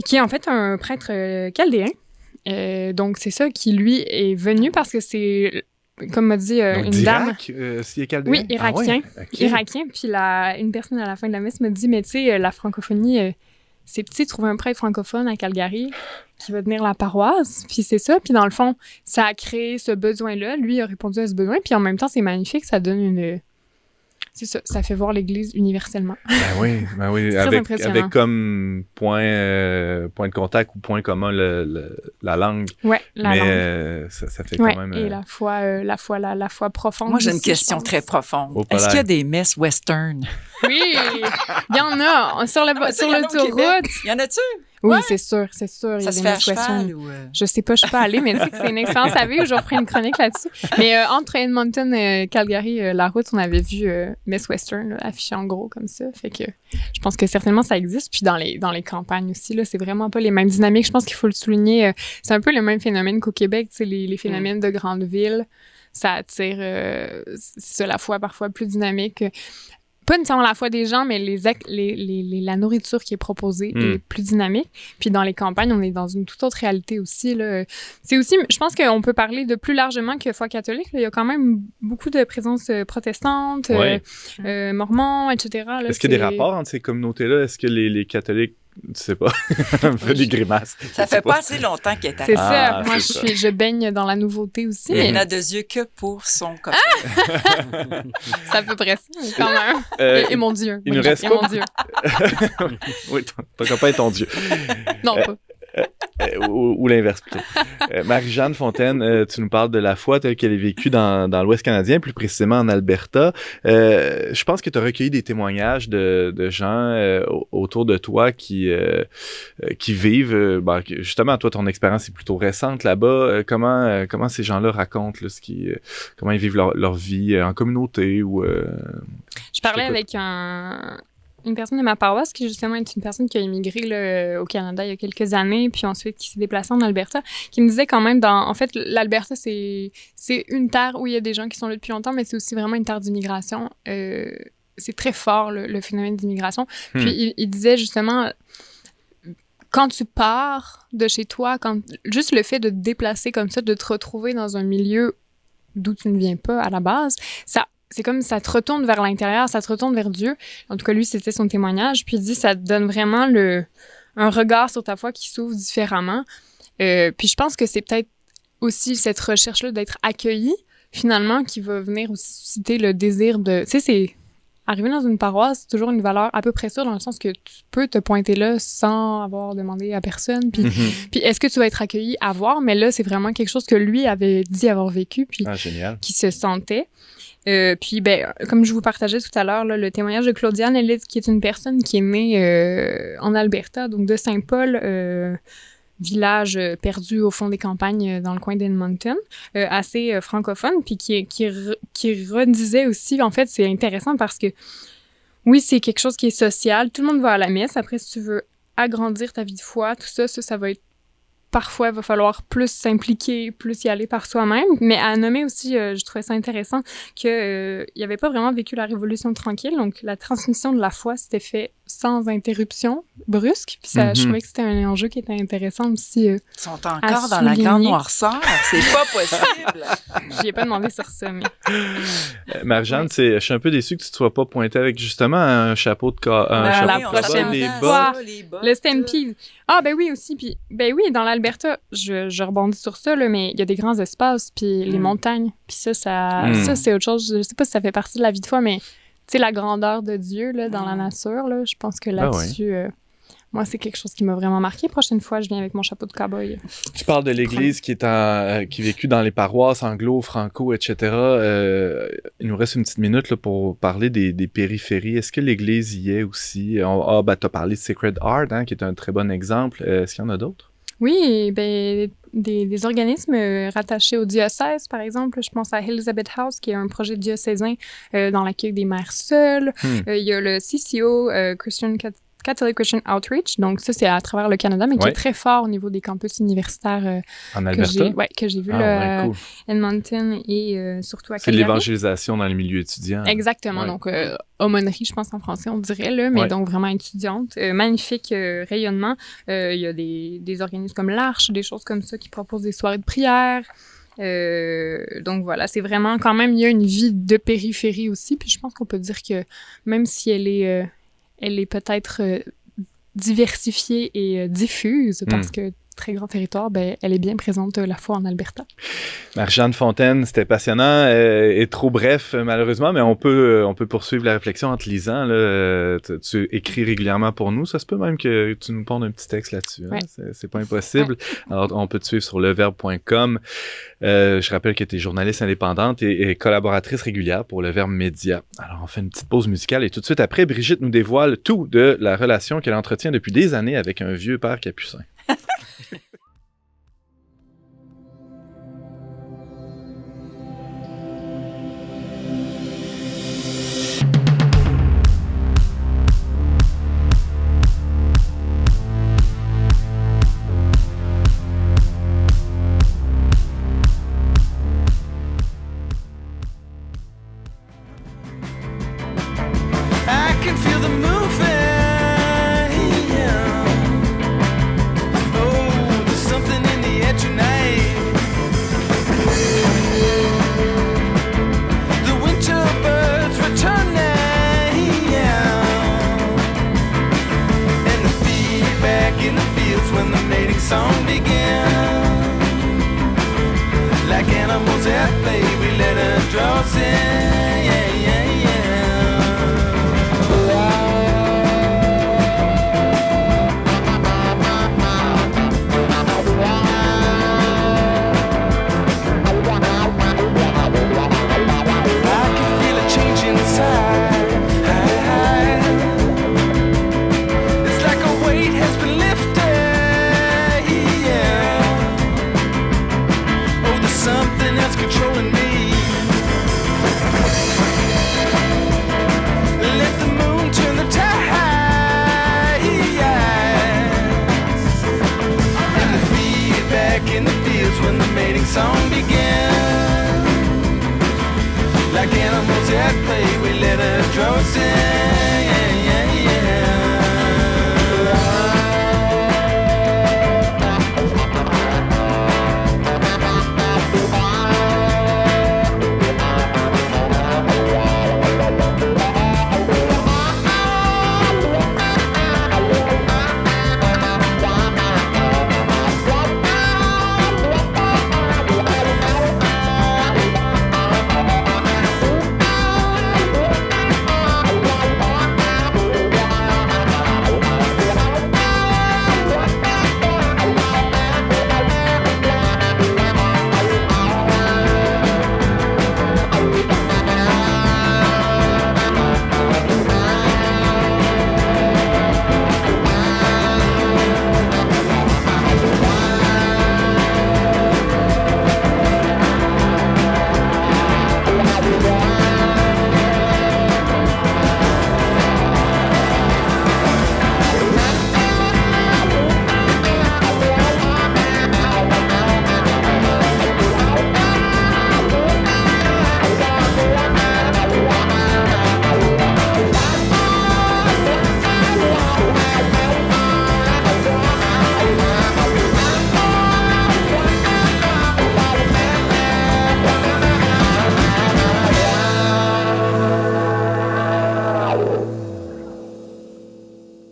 qui est en fait un prêtre chaldéen. Donc, c'est ça qui, lui, est venu parce que c'est, comme m'a dit Donc, une dame... s'il est chaldéen? Oui, irakien. Ah ouais? Ok. Irakien. Puis une personne à la fin de la messe me dit, mais tu sais, la francophonie, c'est petit, trouver un prêtre francophone à Calgary qui va tenir la paroisse. Puis c'est ça. Puis dans le fond, ça a créé ce besoin-là. Lui a répondu à ce besoin. Puis en même temps, c'est magnifique. Ça donne une... C'est ça, ça fait voir l'Église universellement. Ben oui. C'est très impressionnant. Avec comme point de contact ou point commun la langue. Ouais, la langue. Mais ça fait Ouais, quand même... et la foi profonde. Moi, j'ai une aussi, je question pense. très profonde. Au Est-ce palais. qu'il y a des messes western? Oui, il y en a. Sur l'autoroute. Il y en a-tu? Oui, Ouais. c'est sûr. Il y Ça a se des fait à messes western. cheval ou... Je sais pas, je suis pas allée, mais tu sais que c'est une expérience à vivre. Je reprends une chronique là-dessus. Mais entre Edmonton et Calgary, la route, on avait vu Miss Western là, affichée en gros comme ça. Fait que je pense que certainement ça existe. Puis dans les campagnes aussi, là, c'est vraiment pas les mêmes dynamiques. Je pense qu'il faut le souligner. C'est un peu le même phénomène qu'au Québec. Tu sais, les phénomènes de grandes villes, ça attire c'est la foi parfois plus dynamique. Pas nécessairement la foi des gens, mais la nourriture qui est proposée est plus dynamique. Puis dans les campagnes, on est dans une toute autre réalité aussi. Là. C'est aussi, je pense qu'on peut parler de plus largement que foi catholique. Là. Il y a quand même beaucoup de présence protestante, Ouais. mormons, etc. Là, Est-ce qu'il y a des rapports entre ces communautés-là? Est-ce que les catholiques... Tu sais pas. On fait des grimaces. Ça Je sais fait pas assez longtemps qu'elle est C'est arrivée. ça. Moi, c'est ça. je baigne dans la nouveauté aussi. Elle Mais n'a de yeux que pour son copain. c'est à peu près ça, mais quand même. Et mon Dieu. il nous Oui, reste et pas- mon Dieu. Oui, ton copain est ton Dieu. Non, pas. Ou l'inverse plutôt. Marie-Jeanne Fontaine, tu nous parles de la foi telle qu'elle est vécue dans l'Ouest canadien, plus précisément en Alberta. Je pense que tu as recueilli des témoignages de gens autour de toi qui vivent, justement, toi, ton expérience est plutôt récente là-bas. Comment ces gens-là racontent là, comment ils vivent leur vie en communauté ou... Je parlais avec une personne de ma paroisse qui, justement, est une personne qui a immigré là, au Canada il y a quelques années, puis ensuite qui s'est déplacée en Alberta, qui me disait quand même, en fait, l'Alberta, c'est une terre où il y a des gens qui sont là depuis longtemps, mais c'est aussi vraiment une terre d'immigration. C'est très fort, le phénomène d'immigration. Puis il disait, justement... Quand tu pars de chez toi, juste le fait de te déplacer comme ça, de te retrouver dans un milieu d'où tu ne viens pas à la base, c'est comme ça te retourne vers l'intérieur, ça te retourne vers Dieu. En tout cas, lui, c'était son témoignage. Puis il dit, ça te donne vraiment un regard sur ta foi qui s'ouvre différemment. Puis je pense que c'est peut-être aussi cette recherche-là d'être accueilli, finalement, qui va venir aussi susciter le désir de... Tu sais, c'est... Arriver dans une paroisse, c'est toujours une valeur à peu près sûre, dans le sens que tu peux te pointer là sans avoir demandé à personne. Puis, puis est-ce que tu vas être accueilli à voir? Mais là, c'est vraiment quelque chose que lui avait dit avoir vécu, puis génial. qui se sentait. Puis, comme je vous partageais tout à l'heure, là, le témoignage de Claudiane Ellis, qui est une personne qui est née en Alberta, donc de Saint-Paul, village perdu au fond des campagnes dans le coin d'Edmonton, assez francophone, puis qui redisait aussi, en fait, c'est intéressant parce que, oui, c'est quelque chose qui est social, tout le monde va à la messe, après, si tu veux agrandir ta vie de foi, tout ça, ça va être parfois, il va falloir plus s'impliquer, plus y aller par soi-même. Mais à nommer aussi, je trouvais ça intéressant qu'il n'y avait pas vraiment vécu la Révolution tranquille. Donc, la transmission de la foi s'était fait sans interruption brusque. Puis ça, je trouvais que c'était un enjeu qui était intéressant aussi. Ils sont encore dans la grande noirceur. C'est pas possible. J'y ai pas demandé sur ça, mais... Marie-Jeanne, je suis un peu déçu que tu ne te sois pas pointée avec justement un chapeau de la prochaine des fois. bas. Le stampede. Ah, ben oui, aussi. Puis, ben oui, dans l'Alberta, je rebondis sur ça, là, mais il y a des grands espaces, puis les montagnes. Puis ça, c'est autre chose. Je sais pas si ça fait partie de la vie de foi, mais tu sais, la grandeur de Dieu là, dans la nature, là, je pense que là-dessus, moi, c'est quelque chose qui m'a vraiment marqué. Prochaine fois, je viens avec mon chapeau de cow-boy. Tu parles de l'Église qui est vécue dans les paroisses anglo, franco, etc. Il nous reste une petite minute là, pour parler des périphéries. Est-ce que l'Église y est aussi? Tu as parlé de Sacred Heart, hein, qui est un très bon exemple. Est-ce qu'il y en a d'autres? Oui, ben, des organismes rattachés au diocèse, par exemple. Je pense à Elizabeth House, qui est un projet diocésain dans l'accueil des mères seules. Il y a le CCO, Catholic Christian Outreach. Donc, ça, c'est à travers le Canada, mais qui est très fort au niveau des campus universitaires. En Alberta? Que j'ai vu cool. Edmonton et surtout à Calgary. C'est de l'évangélisation dans les milieux étudiants. Exactement. Ouais. Donc, aumônerie, je pense en français, on dirait, là, mais donc vraiment étudiante. Magnifique rayonnement. Il y a des organismes comme l'Arche, des choses comme ça qui proposent des soirées de prière. Donc voilà, c'est vraiment quand même, il y a une vie de périphérie aussi. Puis je pense qu'on peut dire que même si elle est peut-être diversifiée et diffuse parce que très grand territoire, ben, elle est bien présente la fois en Alberta. Marie-Jeanne Fontaine, c'était passionnant et trop bref malheureusement, mais on peut poursuivre la réflexion en te lisant. Là, tu écris régulièrement pour nous, ça se peut même que tu nous pondes un petit texte là-dessus. Hein? Ouais. C'est pas impossible. Ouais. Alors, on peut te suivre sur leverbe.com. Je rappelle que tu es journaliste indépendante et collaboratrice régulière pour Le Verbe Média. Alors, on fait une petite pause musicale et tout de suite après, Brigitte nous dévoile tout de la relation qu'elle entretient depuis des années avec un vieux père capucin.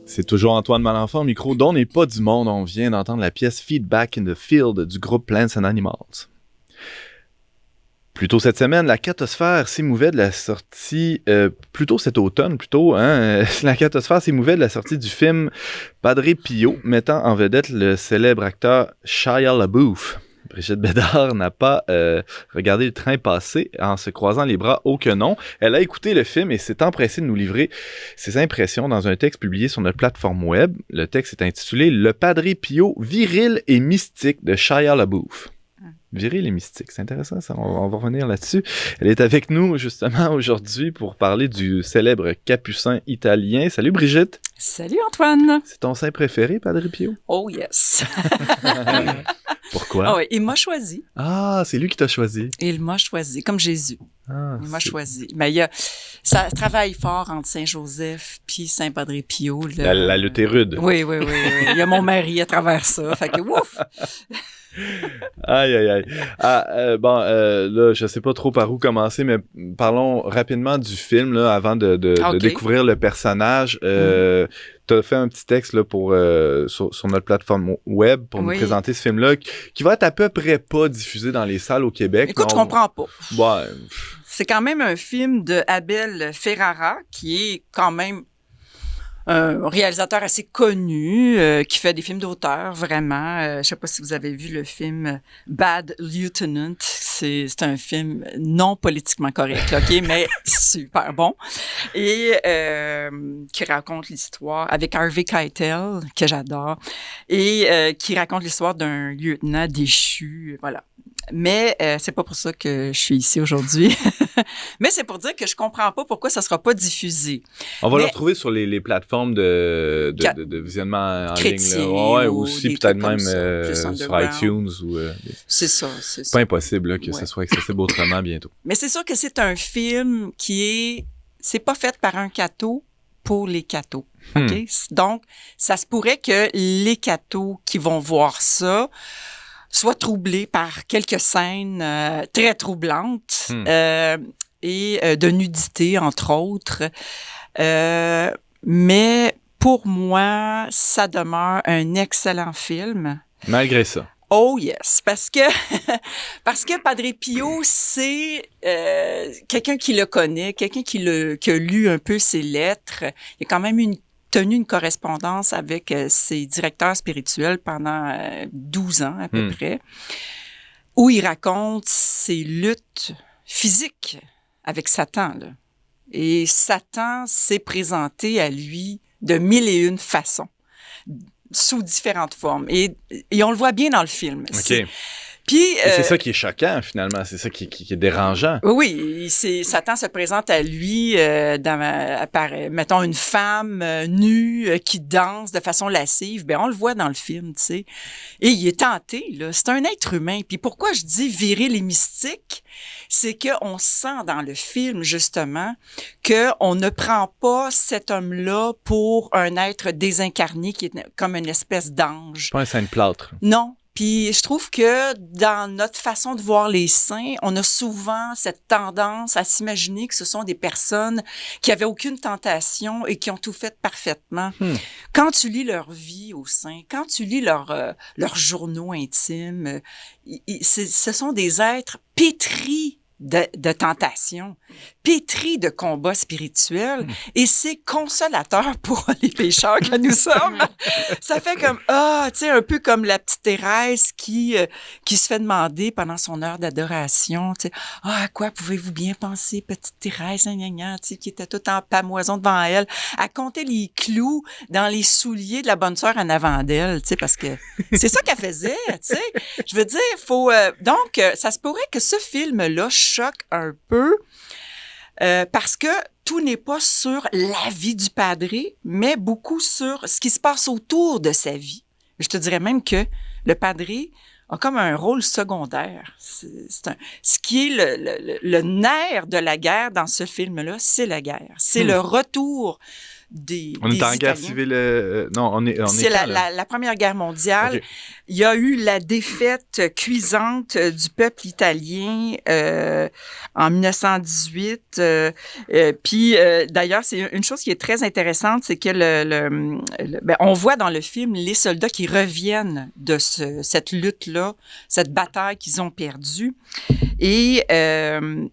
C'est toujours Antoine Malenfant au micro d'On n'est pas du monde. On vient d'entendre la pièce Feedback in the Field du groupe Plants and Animals. Plus tôt cette semaine, la Catosphère s'émouvait de la sortie, plutôt cet automne, la Catosphère s'émouvait de la sortie du film Padre Pio, mettant en vedette le célèbre acteur Shia LaBeouf. Brigitte Bédard n'a pas regardé le train passer en se croisant les bras, oh que non. Elle a écouté le film et s'est empressée de nous livrer ses impressions dans un texte publié sur notre plateforme web. Le texte est intitulé « Le Padre Pio, viril et mystique » de Shia LaBeouf. Viril et mystique, c'est intéressant ça, on va revenir là-dessus. Elle est avec nous justement aujourd'hui pour parler du célèbre capucin italien. Salut Brigitte! Salut Antoine! C'est ton saint préféré, Padre Pio? Oh yes! Pourquoi? Ah oui, il m'a choisi. Ah, c'est lui qui t'a choisi. Il m'a choisi, comme Jésus. Ah, Il m'a choisi. Mais ça travaille fort entre Saint-Joseph puis Saint-Padre Pio. La lutte est rude. Oui. Il y a mon mari à travers ça. Fait que ouf! Aïe. Là, je sais pas trop par où commencer, mais parlons rapidement du film là, avant de découvrir le personnage. Tu as fait un petit texte là, sur notre plateforme web pour nous présenter ce film-là, qui va être à peu près pas diffusé dans les salles au Québec. Écoute, je comprends pas. Ouais. C'est quand même un film de Abel Ferrara, qui est quand même un réalisateur assez connu, qui fait des films d'auteur, vraiment. Je sais pas si vous avez vu le film Bad Lieutenant. C'est un film non politiquement correct, OK, mais super bon. Et qui raconte l'histoire avec Harvey Keitel, que j'adore, et qui raconte l'histoire d'un lieutenant déchu, voilà. Mais c'est pas pour ça que je suis ici aujourd'hui. Mais c'est pour dire que je comprends pas pourquoi ça sera pas diffusé. On va le retrouver sur les plateformes de visionnement en chrétien, ligne. Là. Ouais, ou aussi peut-être même ça, sur iTunes. C'est ça. C'est pas impossible là, que ce soit accessible autrement bientôt. Mais c'est sûr que c'est un film c'est pas fait par un catho pour les cathos. OK? Donc, ça se pourrait que les cathos qui vont voir ça soit troublé par quelques scènes très troublantes et de nudité, entre autres. Mais pour moi, ça demeure un excellent film. Malgré ça. Oh yes, parce que Padre Pio, c'est quelqu'un qui le connaît, quelqu'un qui a lu un peu ses lettres. Il y a quand même tenu une correspondance avec ses directeurs spirituels pendant 12 ans à peu près, où il raconte ses luttes physiques avec Satan. Là. Et Satan s'est présenté à lui de 1001 façons, sous différentes formes. Et on le voit bien dans le film. OK. Puis, c'est ça qui est choquant, finalement. C'est ça qui est dérangeant. Oui, Satan se présente à lui, mettons, une femme nue qui danse de façon lascive. Ben, on le voit dans le film, tu sais. Et il est tenté, là. C'est un être humain. Puis pourquoi je dis viril et mystique? C'est qu'on sent dans le film, justement, qu'on ne prend pas cet homme-là pour un être désincarné qui est comme une espèce d'ange. Pas un saint de plâtre. Non. Puis je trouve que dans notre façon de voir les saints, on a souvent cette tendance à s'imaginer que ce sont des personnes qui avaient aucune tentation et qui ont tout fait parfaitement. Quand tu lis leur vie aux saints, quand tu lis leurs journaux intimes, ce sont des êtres pétris de tentation, pétri de combats spirituels, et c'est consolateur pour les pécheurs que nous sommes. Ça fait comme, tu sais, un peu comme la petite Thérèse qui se fait demander pendant son heure d'adoration, tu sais, à quoi pouvez-vous bien penser, petite Thérèse, tu sais, qui était toute en pamoison devant elle, à compter les clous dans les souliers de la bonne sœur en avant d'elle, tu sais, parce que c'est ça qu'elle faisait, tu sais. Je veux dire, donc, ça se pourrait que ce film-là choque un peu parce que tout n'est pas sur la vie du padre, mais beaucoup sur ce qui se passe autour de sa vie. Je te dirais même que le padre a comme un rôle secondaire. Ce qui est le nerf de la guerre dans ce film-là, c'est la guerre. C'est le retour On est en guerre Italiens. civile. Non, on est C'est quand, là? la Première Guerre mondiale. Ok. Il y a eu la défaite cuisante du peuple italien en 1918. Puis, d'ailleurs, c'est une chose qui est très intéressante, c'est que on voit dans le film les soldats qui reviennent de cette lutte-là, cette bataille qu'ils ont perdue. Et le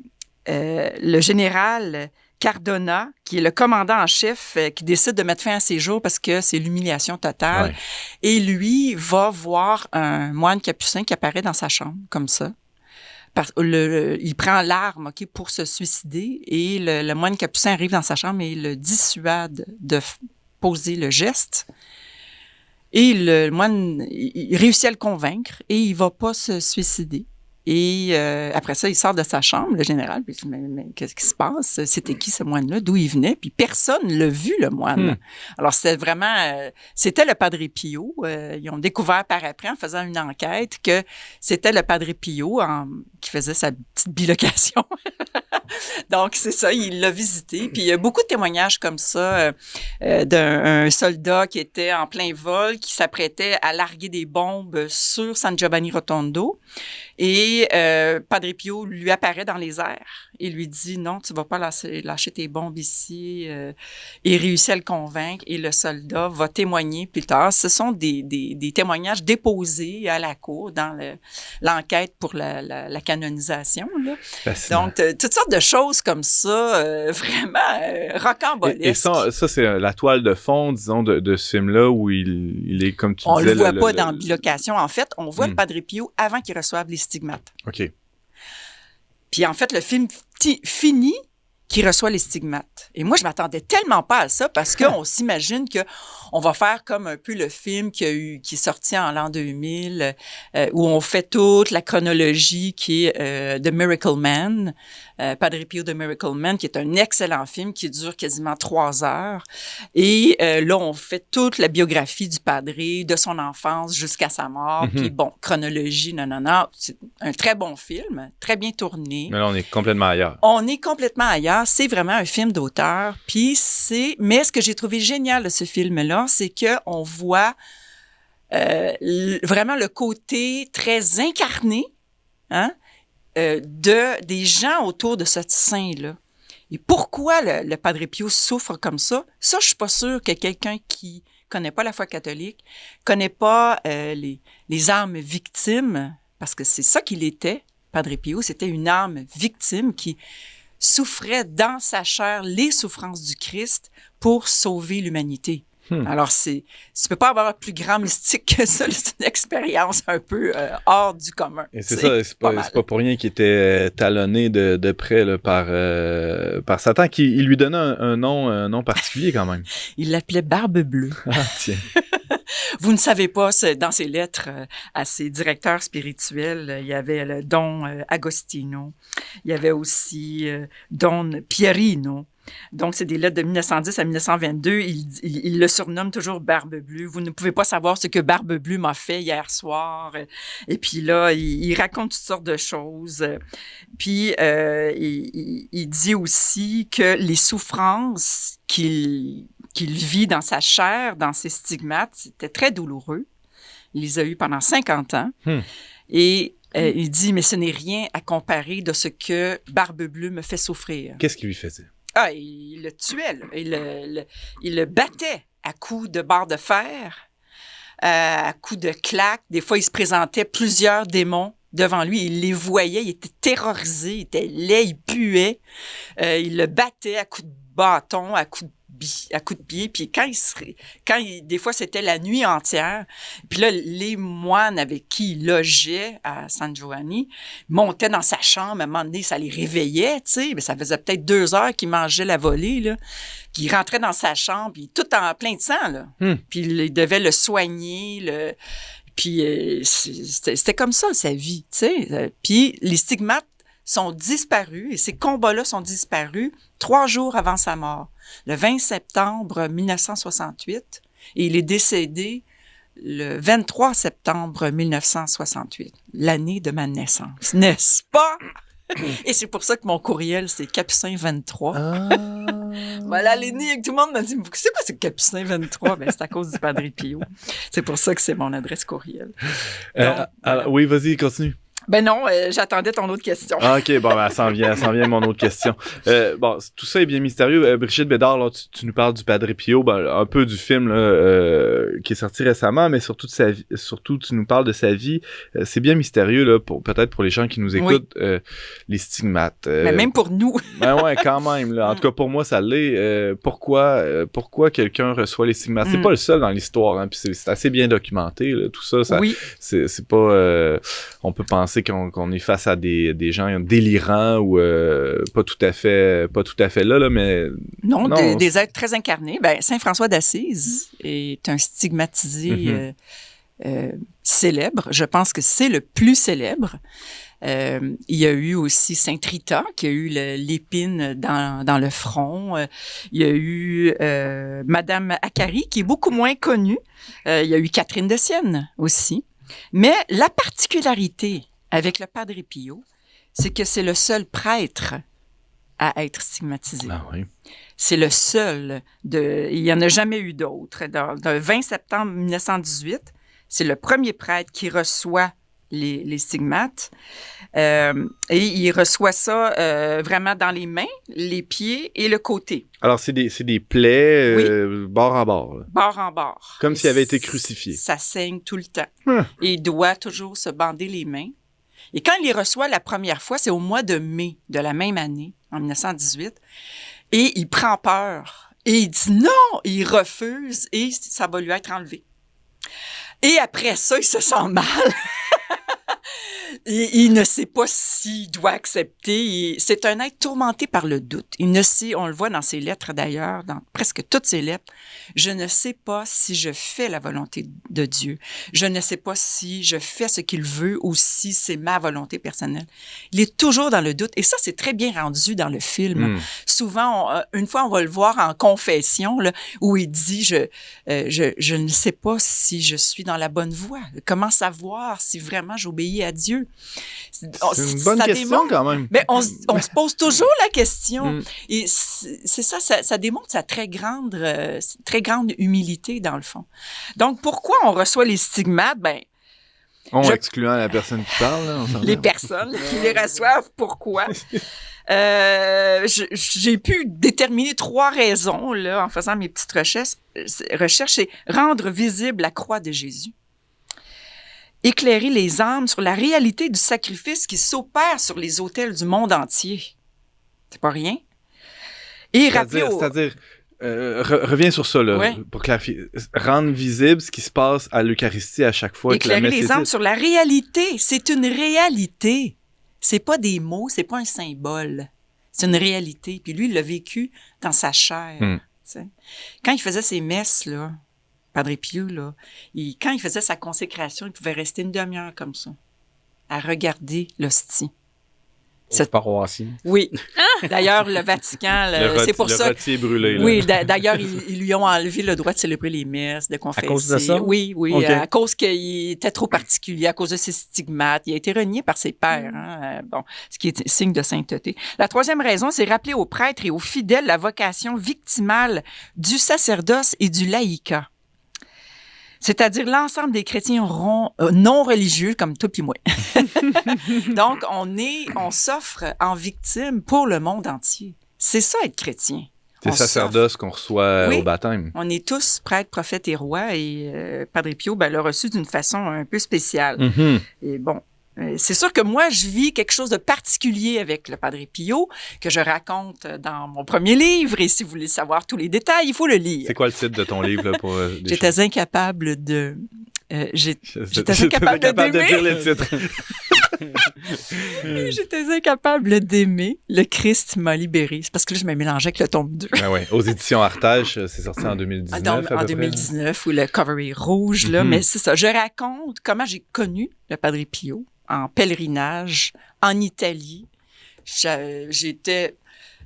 général Cardona, qui est le commandant en chef, qui décide de mettre fin à ses jours parce que c'est l'humiliation totale. Ouais. Et lui va voir un moine capucin qui apparaît dans sa chambre, comme ça. Il prend l'arme, OK, pour se suicider. Et le moine capucin arrive dans sa chambre et le dissuade de poser le geste. Et le moine, il réussit à le convaincre et il va pas se suicider. Et après ça, il sort de sa chambre, le général, puis il dit, mais qu'est-ce qui se passe? C'était qui ce moine-là? D'où il venait? Puis personne ne l'a vu, le moine. Alors, c'était vraiment... c'était le Padre Pio. Ils ont découvert par après, en faisant une enquête, que c'était le Padre Pio qui faisait sa petite bilocation. Donc, c'est ça, il l'a visité. Puis il y a beaucoup de témoignages comme ça d'un soldat qui était en plein vol, qui s'apprêtait à larguer des bombes sur San Giovanni Rotondo. Et Padre Pio lui apparaît dans les airs et lui dit « Non, tu vas pas lâcher tes bombes ici. » Il réussit à le convaincre et le soldat va témoigner plus tard. Ce sont des témoignages déposés à la cour dans l'enquête pour la canonisation. Là. Fascinant. Donc, toutes sortes de choses comme ça, vraiment rocambolesques. Et ça c'est la toile de fond, disons, de ce film-là, où il est, comme tu On disais... le voit pas dans Bilocation. En fait, on voit le Padre Pio avant qu'il reçoive les stigmates. OK. Puis en fait, le film finit qu'il reçoit les stigmates. Et moi, je m'attendais tellement pas à ça parce qu'on s'imagine que on va faire comme un peu le film qui est sorti en l'an 2000, où on fait toute la chronologie qui est The Miracle Man, Padre Pio The Miracle Man, qui est un excellent film qui dure quasiment 3 heures. Et là, on fait toute la biographie du padre, de son enfance jusqu'à sa mort. Puis bon, chronologie, non. C'est un très bon film, très bien tourné. Mais là, on est complètement ailleurs. On est complètement ailleurs. C'est vraiment un film d'auteur. Puis mais ce que j'ai trouvé génial de ce film-là, c'est qu'on voit vraiment le côté très incarné, hein, des gens autour de ce saint-là. Et pourquoi le Padre Pio souffre comme ça? Ça, je suis pas sûre que quelqu'un qui connaît pas la foi catholique, connaît pas les âmes victimes, parce que c'est ça qu'il était, Padre Pio, c'était une âme victime qui souffrait dans sa chair les souffrances du Christ pour sauver l'humanité. Alors, tu peux pas avoir un plus grand mystique que ça. C'est une expérience un peu hors du commun. Et c'est ça, c'est pas pour rien qu'il était talonné de près là, par Satan, il lui donnait un nom particulier quand même. Il l'appelait Barbe Bleue. Ah, tiens. Vous ne savez pas, dans ses lettres à ses directeurs spirituels, il y avait le Don Agostino, il y avait aussi Don Pierino. Donc, c'est des lettres de 1910 à 1922. Il le surnomme toujours Barbe Bleue. Vous ne pouvez pas savoir ce que Barbe Bleue m'a fait hier soir. Et puis là, il raconte toutes sortes de choses. Puis, il dit aussi que les souffrances qu'il vit dans sa chair, dans ses stigmates, c'était très douloureux. Il les a eus pendant 50 ans. Et il dit, mais ce n'est rien à comparer de ce que Barbe Bleue me fait souffrir. Qu'est-ce qu'il lui faisait? Ah, il le tuait, là. Il le battait à coups de barre de fer, à coups de claques. Des fois, il se présentait plusieurs démons devant lui. Il les voyait, il était terrorisé, il était laid, il puait. Il le battait à coups de bâton, à coups de pied. Puis des fois, c'était la nuit entière. Puis là, les moines avec qui il logeait à San Giovanni montaient dans sa chambre. À un moment donné, ça les réveillait, tu sais. Mais ça faisait peut-être 2 heures qu'il mangeait la volée, là. Puis il rentrait dans sa chambre, puis tout en plein de sang, là. Puis il devait le soigner, Puis c'était comme ça, sa vie, tu sais. Puis les stigmates sont disparus, et ces combats-là sont disparus 3 jours avant sa mort, le 20 septembre 1968, et il est décédé le 23 septembre 1968, l'année de ma naissance, n'est-ce pas? Et c'est pour ça que mon courriel, c'est Capucin23. Voilà l'énigme. Tout le monde m'a dit, c'est quoi ce Capucin 23? Ben, c'est à cause du Padre Pio. C'est pour ça que c'est mon adresse courriel. Oui, vas-y, continue. Ben non, j'attendais ton autre question. Ah, OK, bon, ben, elle s'en vient mon autre question. Bon, tout ça est bien mystérieux. Brigitte Bédard, là, tu nous parles du Padre Pio, ben, un peu du film là, qui est sorti récemment, mais surtout de sa vie, surtout tu nous parles de sa vie. C'est bien mystérieux, là, peut-être pour les gens qui nous écoutent, les stigmates. Mais même pour nous. Ben ouais, quand même. Là. En tout cas, pour moi, ça l'est. Pourquoi quelqu'un reçoit les stigmates? C'est pas le seul dans l'histoire, hein, puis c'est assez bien documenté, là, tout ça. Oui. C'est pas... on peut penser qu'on est face à des gens délirants ou pas tout à fait là, mais... Non, des êtres très incarnés. Ben, Saint François d'Assise est un stigmatisé célèbre. Je pense que c'est le plus célèbre. Il y a eu aussi Saint Rita, qui a eu l'épine dans le front. Il y a eu Madame Akari, qui est beaucoup moins connue. Il y a eu Catherine de Sienne aussi. Mais la particularité avec le Padre Pio, c'est que c'est le seul prêtre à être stigmatisé. Ah oui. C'est le seul. Il n'y en a jamais eu d'autres. Le 20 septembre 1918, c'est le premier prêtre qui reçoit les stigmates. Et il reçoit ça vraiment dans les mains, les pieds et le côté. Alors, c'est des plaies bord en bord. Là. Bord en bord. Comme s'il avait été crucifié. Ça saigne tout le temps. Et il doit toujours se bander les mains. Et quand il les reçoit la première fois, c'est au mois de mai de la même année, en 1918. Et il prend peur. Et il dit non, il refuse et ça va lui être enlevé. Et après ça, il se sent mal. Il ne sait pas s'il doit accepter. C'est un être tourmenté par le doute. Il ne sait, on le voit dans ses lettres d'ailleurs, dans presque toutes ses lettres, je ne sais pas si je fais la volonté de Dieu. Je ne sais pas si je fais ce qu'il veut ou si c'est ma volonté personnelle. Il est toujours dans le doute. Et ça, c'est très bien rendu dans le film. Souvent, une fois, on va le voir en confession, là, où il dit, je ne sais pas si je suis dans la bonne voie. Comment savoir si vraiment j'obéis à Dieu? C'est une bonne question quand même. Mais on se pose toujours la question. Et c'est ça démontre sa très grande humilité dans le fond. Donc, pourquoi on reçoit les stigmates? Excluant la personne qui parle. Là, les personnes qui les reçoivent, pourquoi? J'ai pu déterminer 3 raisons là, en faisant mes petites recherches. C'est rendre visible la croix de Jésus. Éclairer les âmes sur la réalité du sacrifice qui s'opère sur les autels du monde entier. C'est pas rien. Et c'est-à-dire reviens sur ça, là, pour clarifier. Rendre visible ce qui se passe à l'Eucharistie à chaque fois. Éclairer les âmes sur la réalité. C'est une réalité. C'est pas des mots, c'est pas un symbole. C'est une réalité. Puis lui, il l'a vécu dans sa chair. Quand il faisait ses messes, là, Padre Pio, là, quand il faisait sa consécration, il pouvait rester une demi-heure comme ça, à regarder l'hostie. Cette paroisse. Oui. D'ailleurs, le Vatican, c'est pour ça. Le rôti est brûlé. Là. Oui, d'ailleurs, ils lui ont enlevé le droit de célébrer les messes, de confesser. À cause de ça? Oui, okay. À cause qu'il était trop particulier, à cause de ses stigmates. Il a été renié par ses pairs, ce qui est signe de sainteté. La 3e raison, c'est rappeler aux prêtres et aux fidèles la vocation victimale du sacerdoce et du laïcat. C'est-à-dire l'ensemble des chrétiens non religieux, comme toi puis moi. Donc, on s'offre en victime pour le monde entier. C'est ça, être chrétien. C'est le sacerdoce qu'on reçoit au baptême. On est tous prêtres, prophètes et rois, et Padre Pio l'a reçu d'une façon un peu spéciale. Et bon, c'est sûr que moi, je vis quelque chose de particulier avec le Padre Pio, que je raconte dans mon premier livre, et si vous voulez savoir tous les détails, il faut le lire. C'est quoi le titre de ton livre? Là, pour, J'étais incapable de... J'étais incapable de dire le titre. J'étais incapable d'aimer. Le Christ m'a libéré. C'est parce que là, je me mélangeais avec le tome 2. Ah ouais. Aux éditions Artage, c'est sorti en 2019. En 2019, où le cover est rouge. Là, mais c'est ça. Je raconte comment j'ai connu le Padre Pio en pèlerinage en Italie. J'étais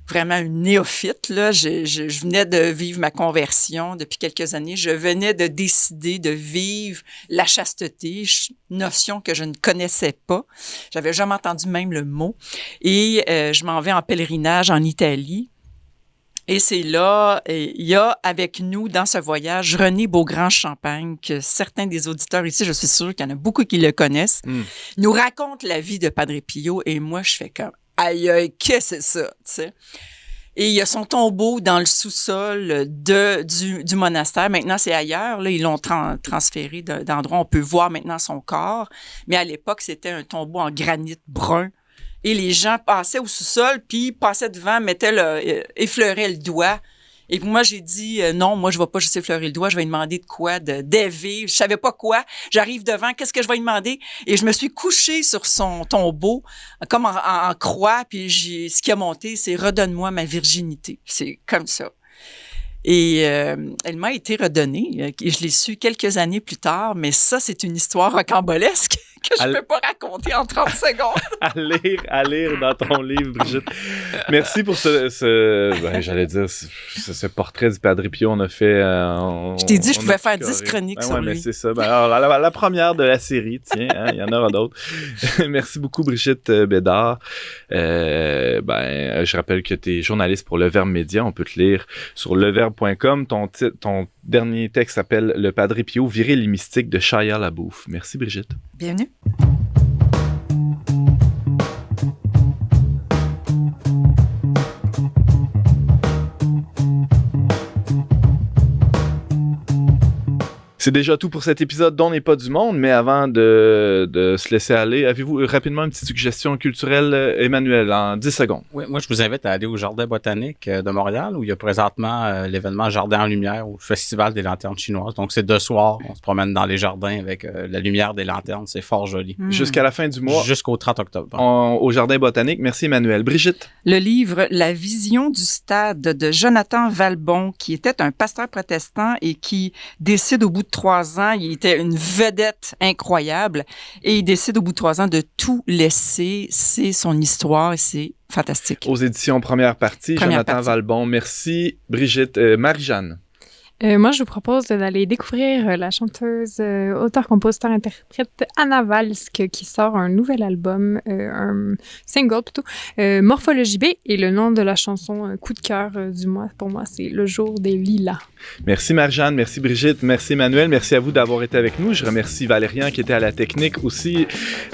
vraiment une néophyte, là. Je venais de vivre ma conversion depuis quelques années. Je venais de décider de vivre la chasteté, notion que je ne connaissais pas. J'avais jamais entendu même le mot. Et je m'en vais en pèlerinage en Italie. Et c'est là, il y a avec nous dans ce voyage René Beaugrand-Champagne, que certains des auditeurs ici, je suis sûre qu'il y en a beaucoup qui le connaissent, nous raconte la vie de Padre Pio et moi, je fais comme « Aïe, aïe, qu'est-ce que c'est ça? » tu sais. Et il y a son tombeau dans le sous-sol du monastère. Maintenant, c'est ailleurs. Là, ils l'ont transféré d'endroit. On peut voir maintenant son corps. Mais à l'époque, c'était un tombeau en granit brun. Et les gens passaient au sous-sol, puis passaient devant, effleuraient le doigt. Et puis moi, j'ai dit, non, moi, je ne vais pas juste effleurer le doigt, je vais lui demander de quoi, d'élever. Je savais pas quoi. J'arrive devant, qu'est-ce que je vais lui demander? Et je me suis couchée sur son tombeau, comme en croix, puis ce qui a monté, c'est « Redonne-moi ma virginité ». C'est comme ça. Et elle m'a été redonnée. Je l'ai su quelques années plus tard, mais ça, c'est une histoire rocambolesque que je ne peux pas raconter en 30 secondes. à lire dans ton livre, Brigitte. Merci pour ce portrait du Padre Pio. On a fait... je t'ai dit, je pouvais faire 10 chroniques sur lui. Mais c'est ça. Alors, la première de la série, tiens, il y en aura d'autres. Merci beaucoup, Brigitte Bédard. Je rappelle que tu es journaliste pour Le Verbe Média. On peut te lire sur leverbe.com. Ton dernier texte s'appelle « Le Padre Pio, viril et mystique » de Shia LaBeouf. Merci, Brigitte. Bienvenue. C'est déjà tout pour cet épisode d'On n'est pas du monde, mais avant de se laisser aller, avez-vous rapidement une petite suggestion culturelle, Emmanuel, en 10 secondes? Oui, moi, je vous invite à aller au Jardin botanique de Montréal, où il y a présentement l'événement Jardin en lumière, au Festival des lanternes chinoises. Donc, c'est 2 soirs, on se promène dans les jardins avec la lumière des lanternes. C'est fort joli. Jusqu'à la fin du mois. Jusqu'au 30 octobre. Au Jardin botanique. Merci, Emmanuel. Brigitte? Le livre « La vision du stade » de Jonathan Valbon, qui était un pasteur protestant et qui décide au bout de 3 ans, il était une vedette incroyable, et il décide au bout de 3 ans de tout laisser. C'est son histoire et c'est fantastique. Aux éditions Première Partie, Jonathan Valbon. Merci, Brigitte. Marie-Jeanne? Moi, je vous propose d'aller découvrir la chanteuse, auteure-compositeur-interprète Anna Valsk, qui sort un nouvel album, un single plutôt, Morphologie B, et le nom de la chanson coup de cœur du mois, pour moi, c'est Le jour des lilas. Merci Marie-Jeanne, merci Brigitte, merci Emmanuel, merci à vous d'avoir été avec nous. Je remercie Valérian qui était à la technique aussi,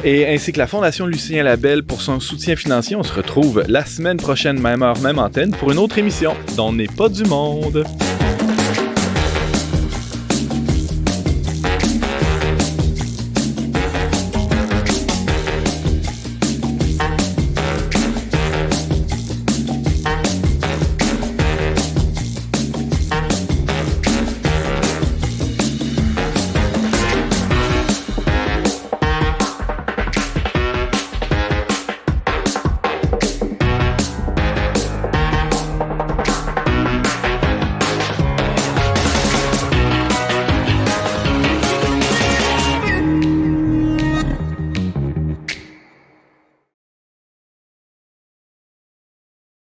et ainsi que la Fondation Lucien Labelle pour son soutien financier. On se retrouve la semaine prochaine, même heure, même antenne, pour une autre émission d'On n'est pas du monde.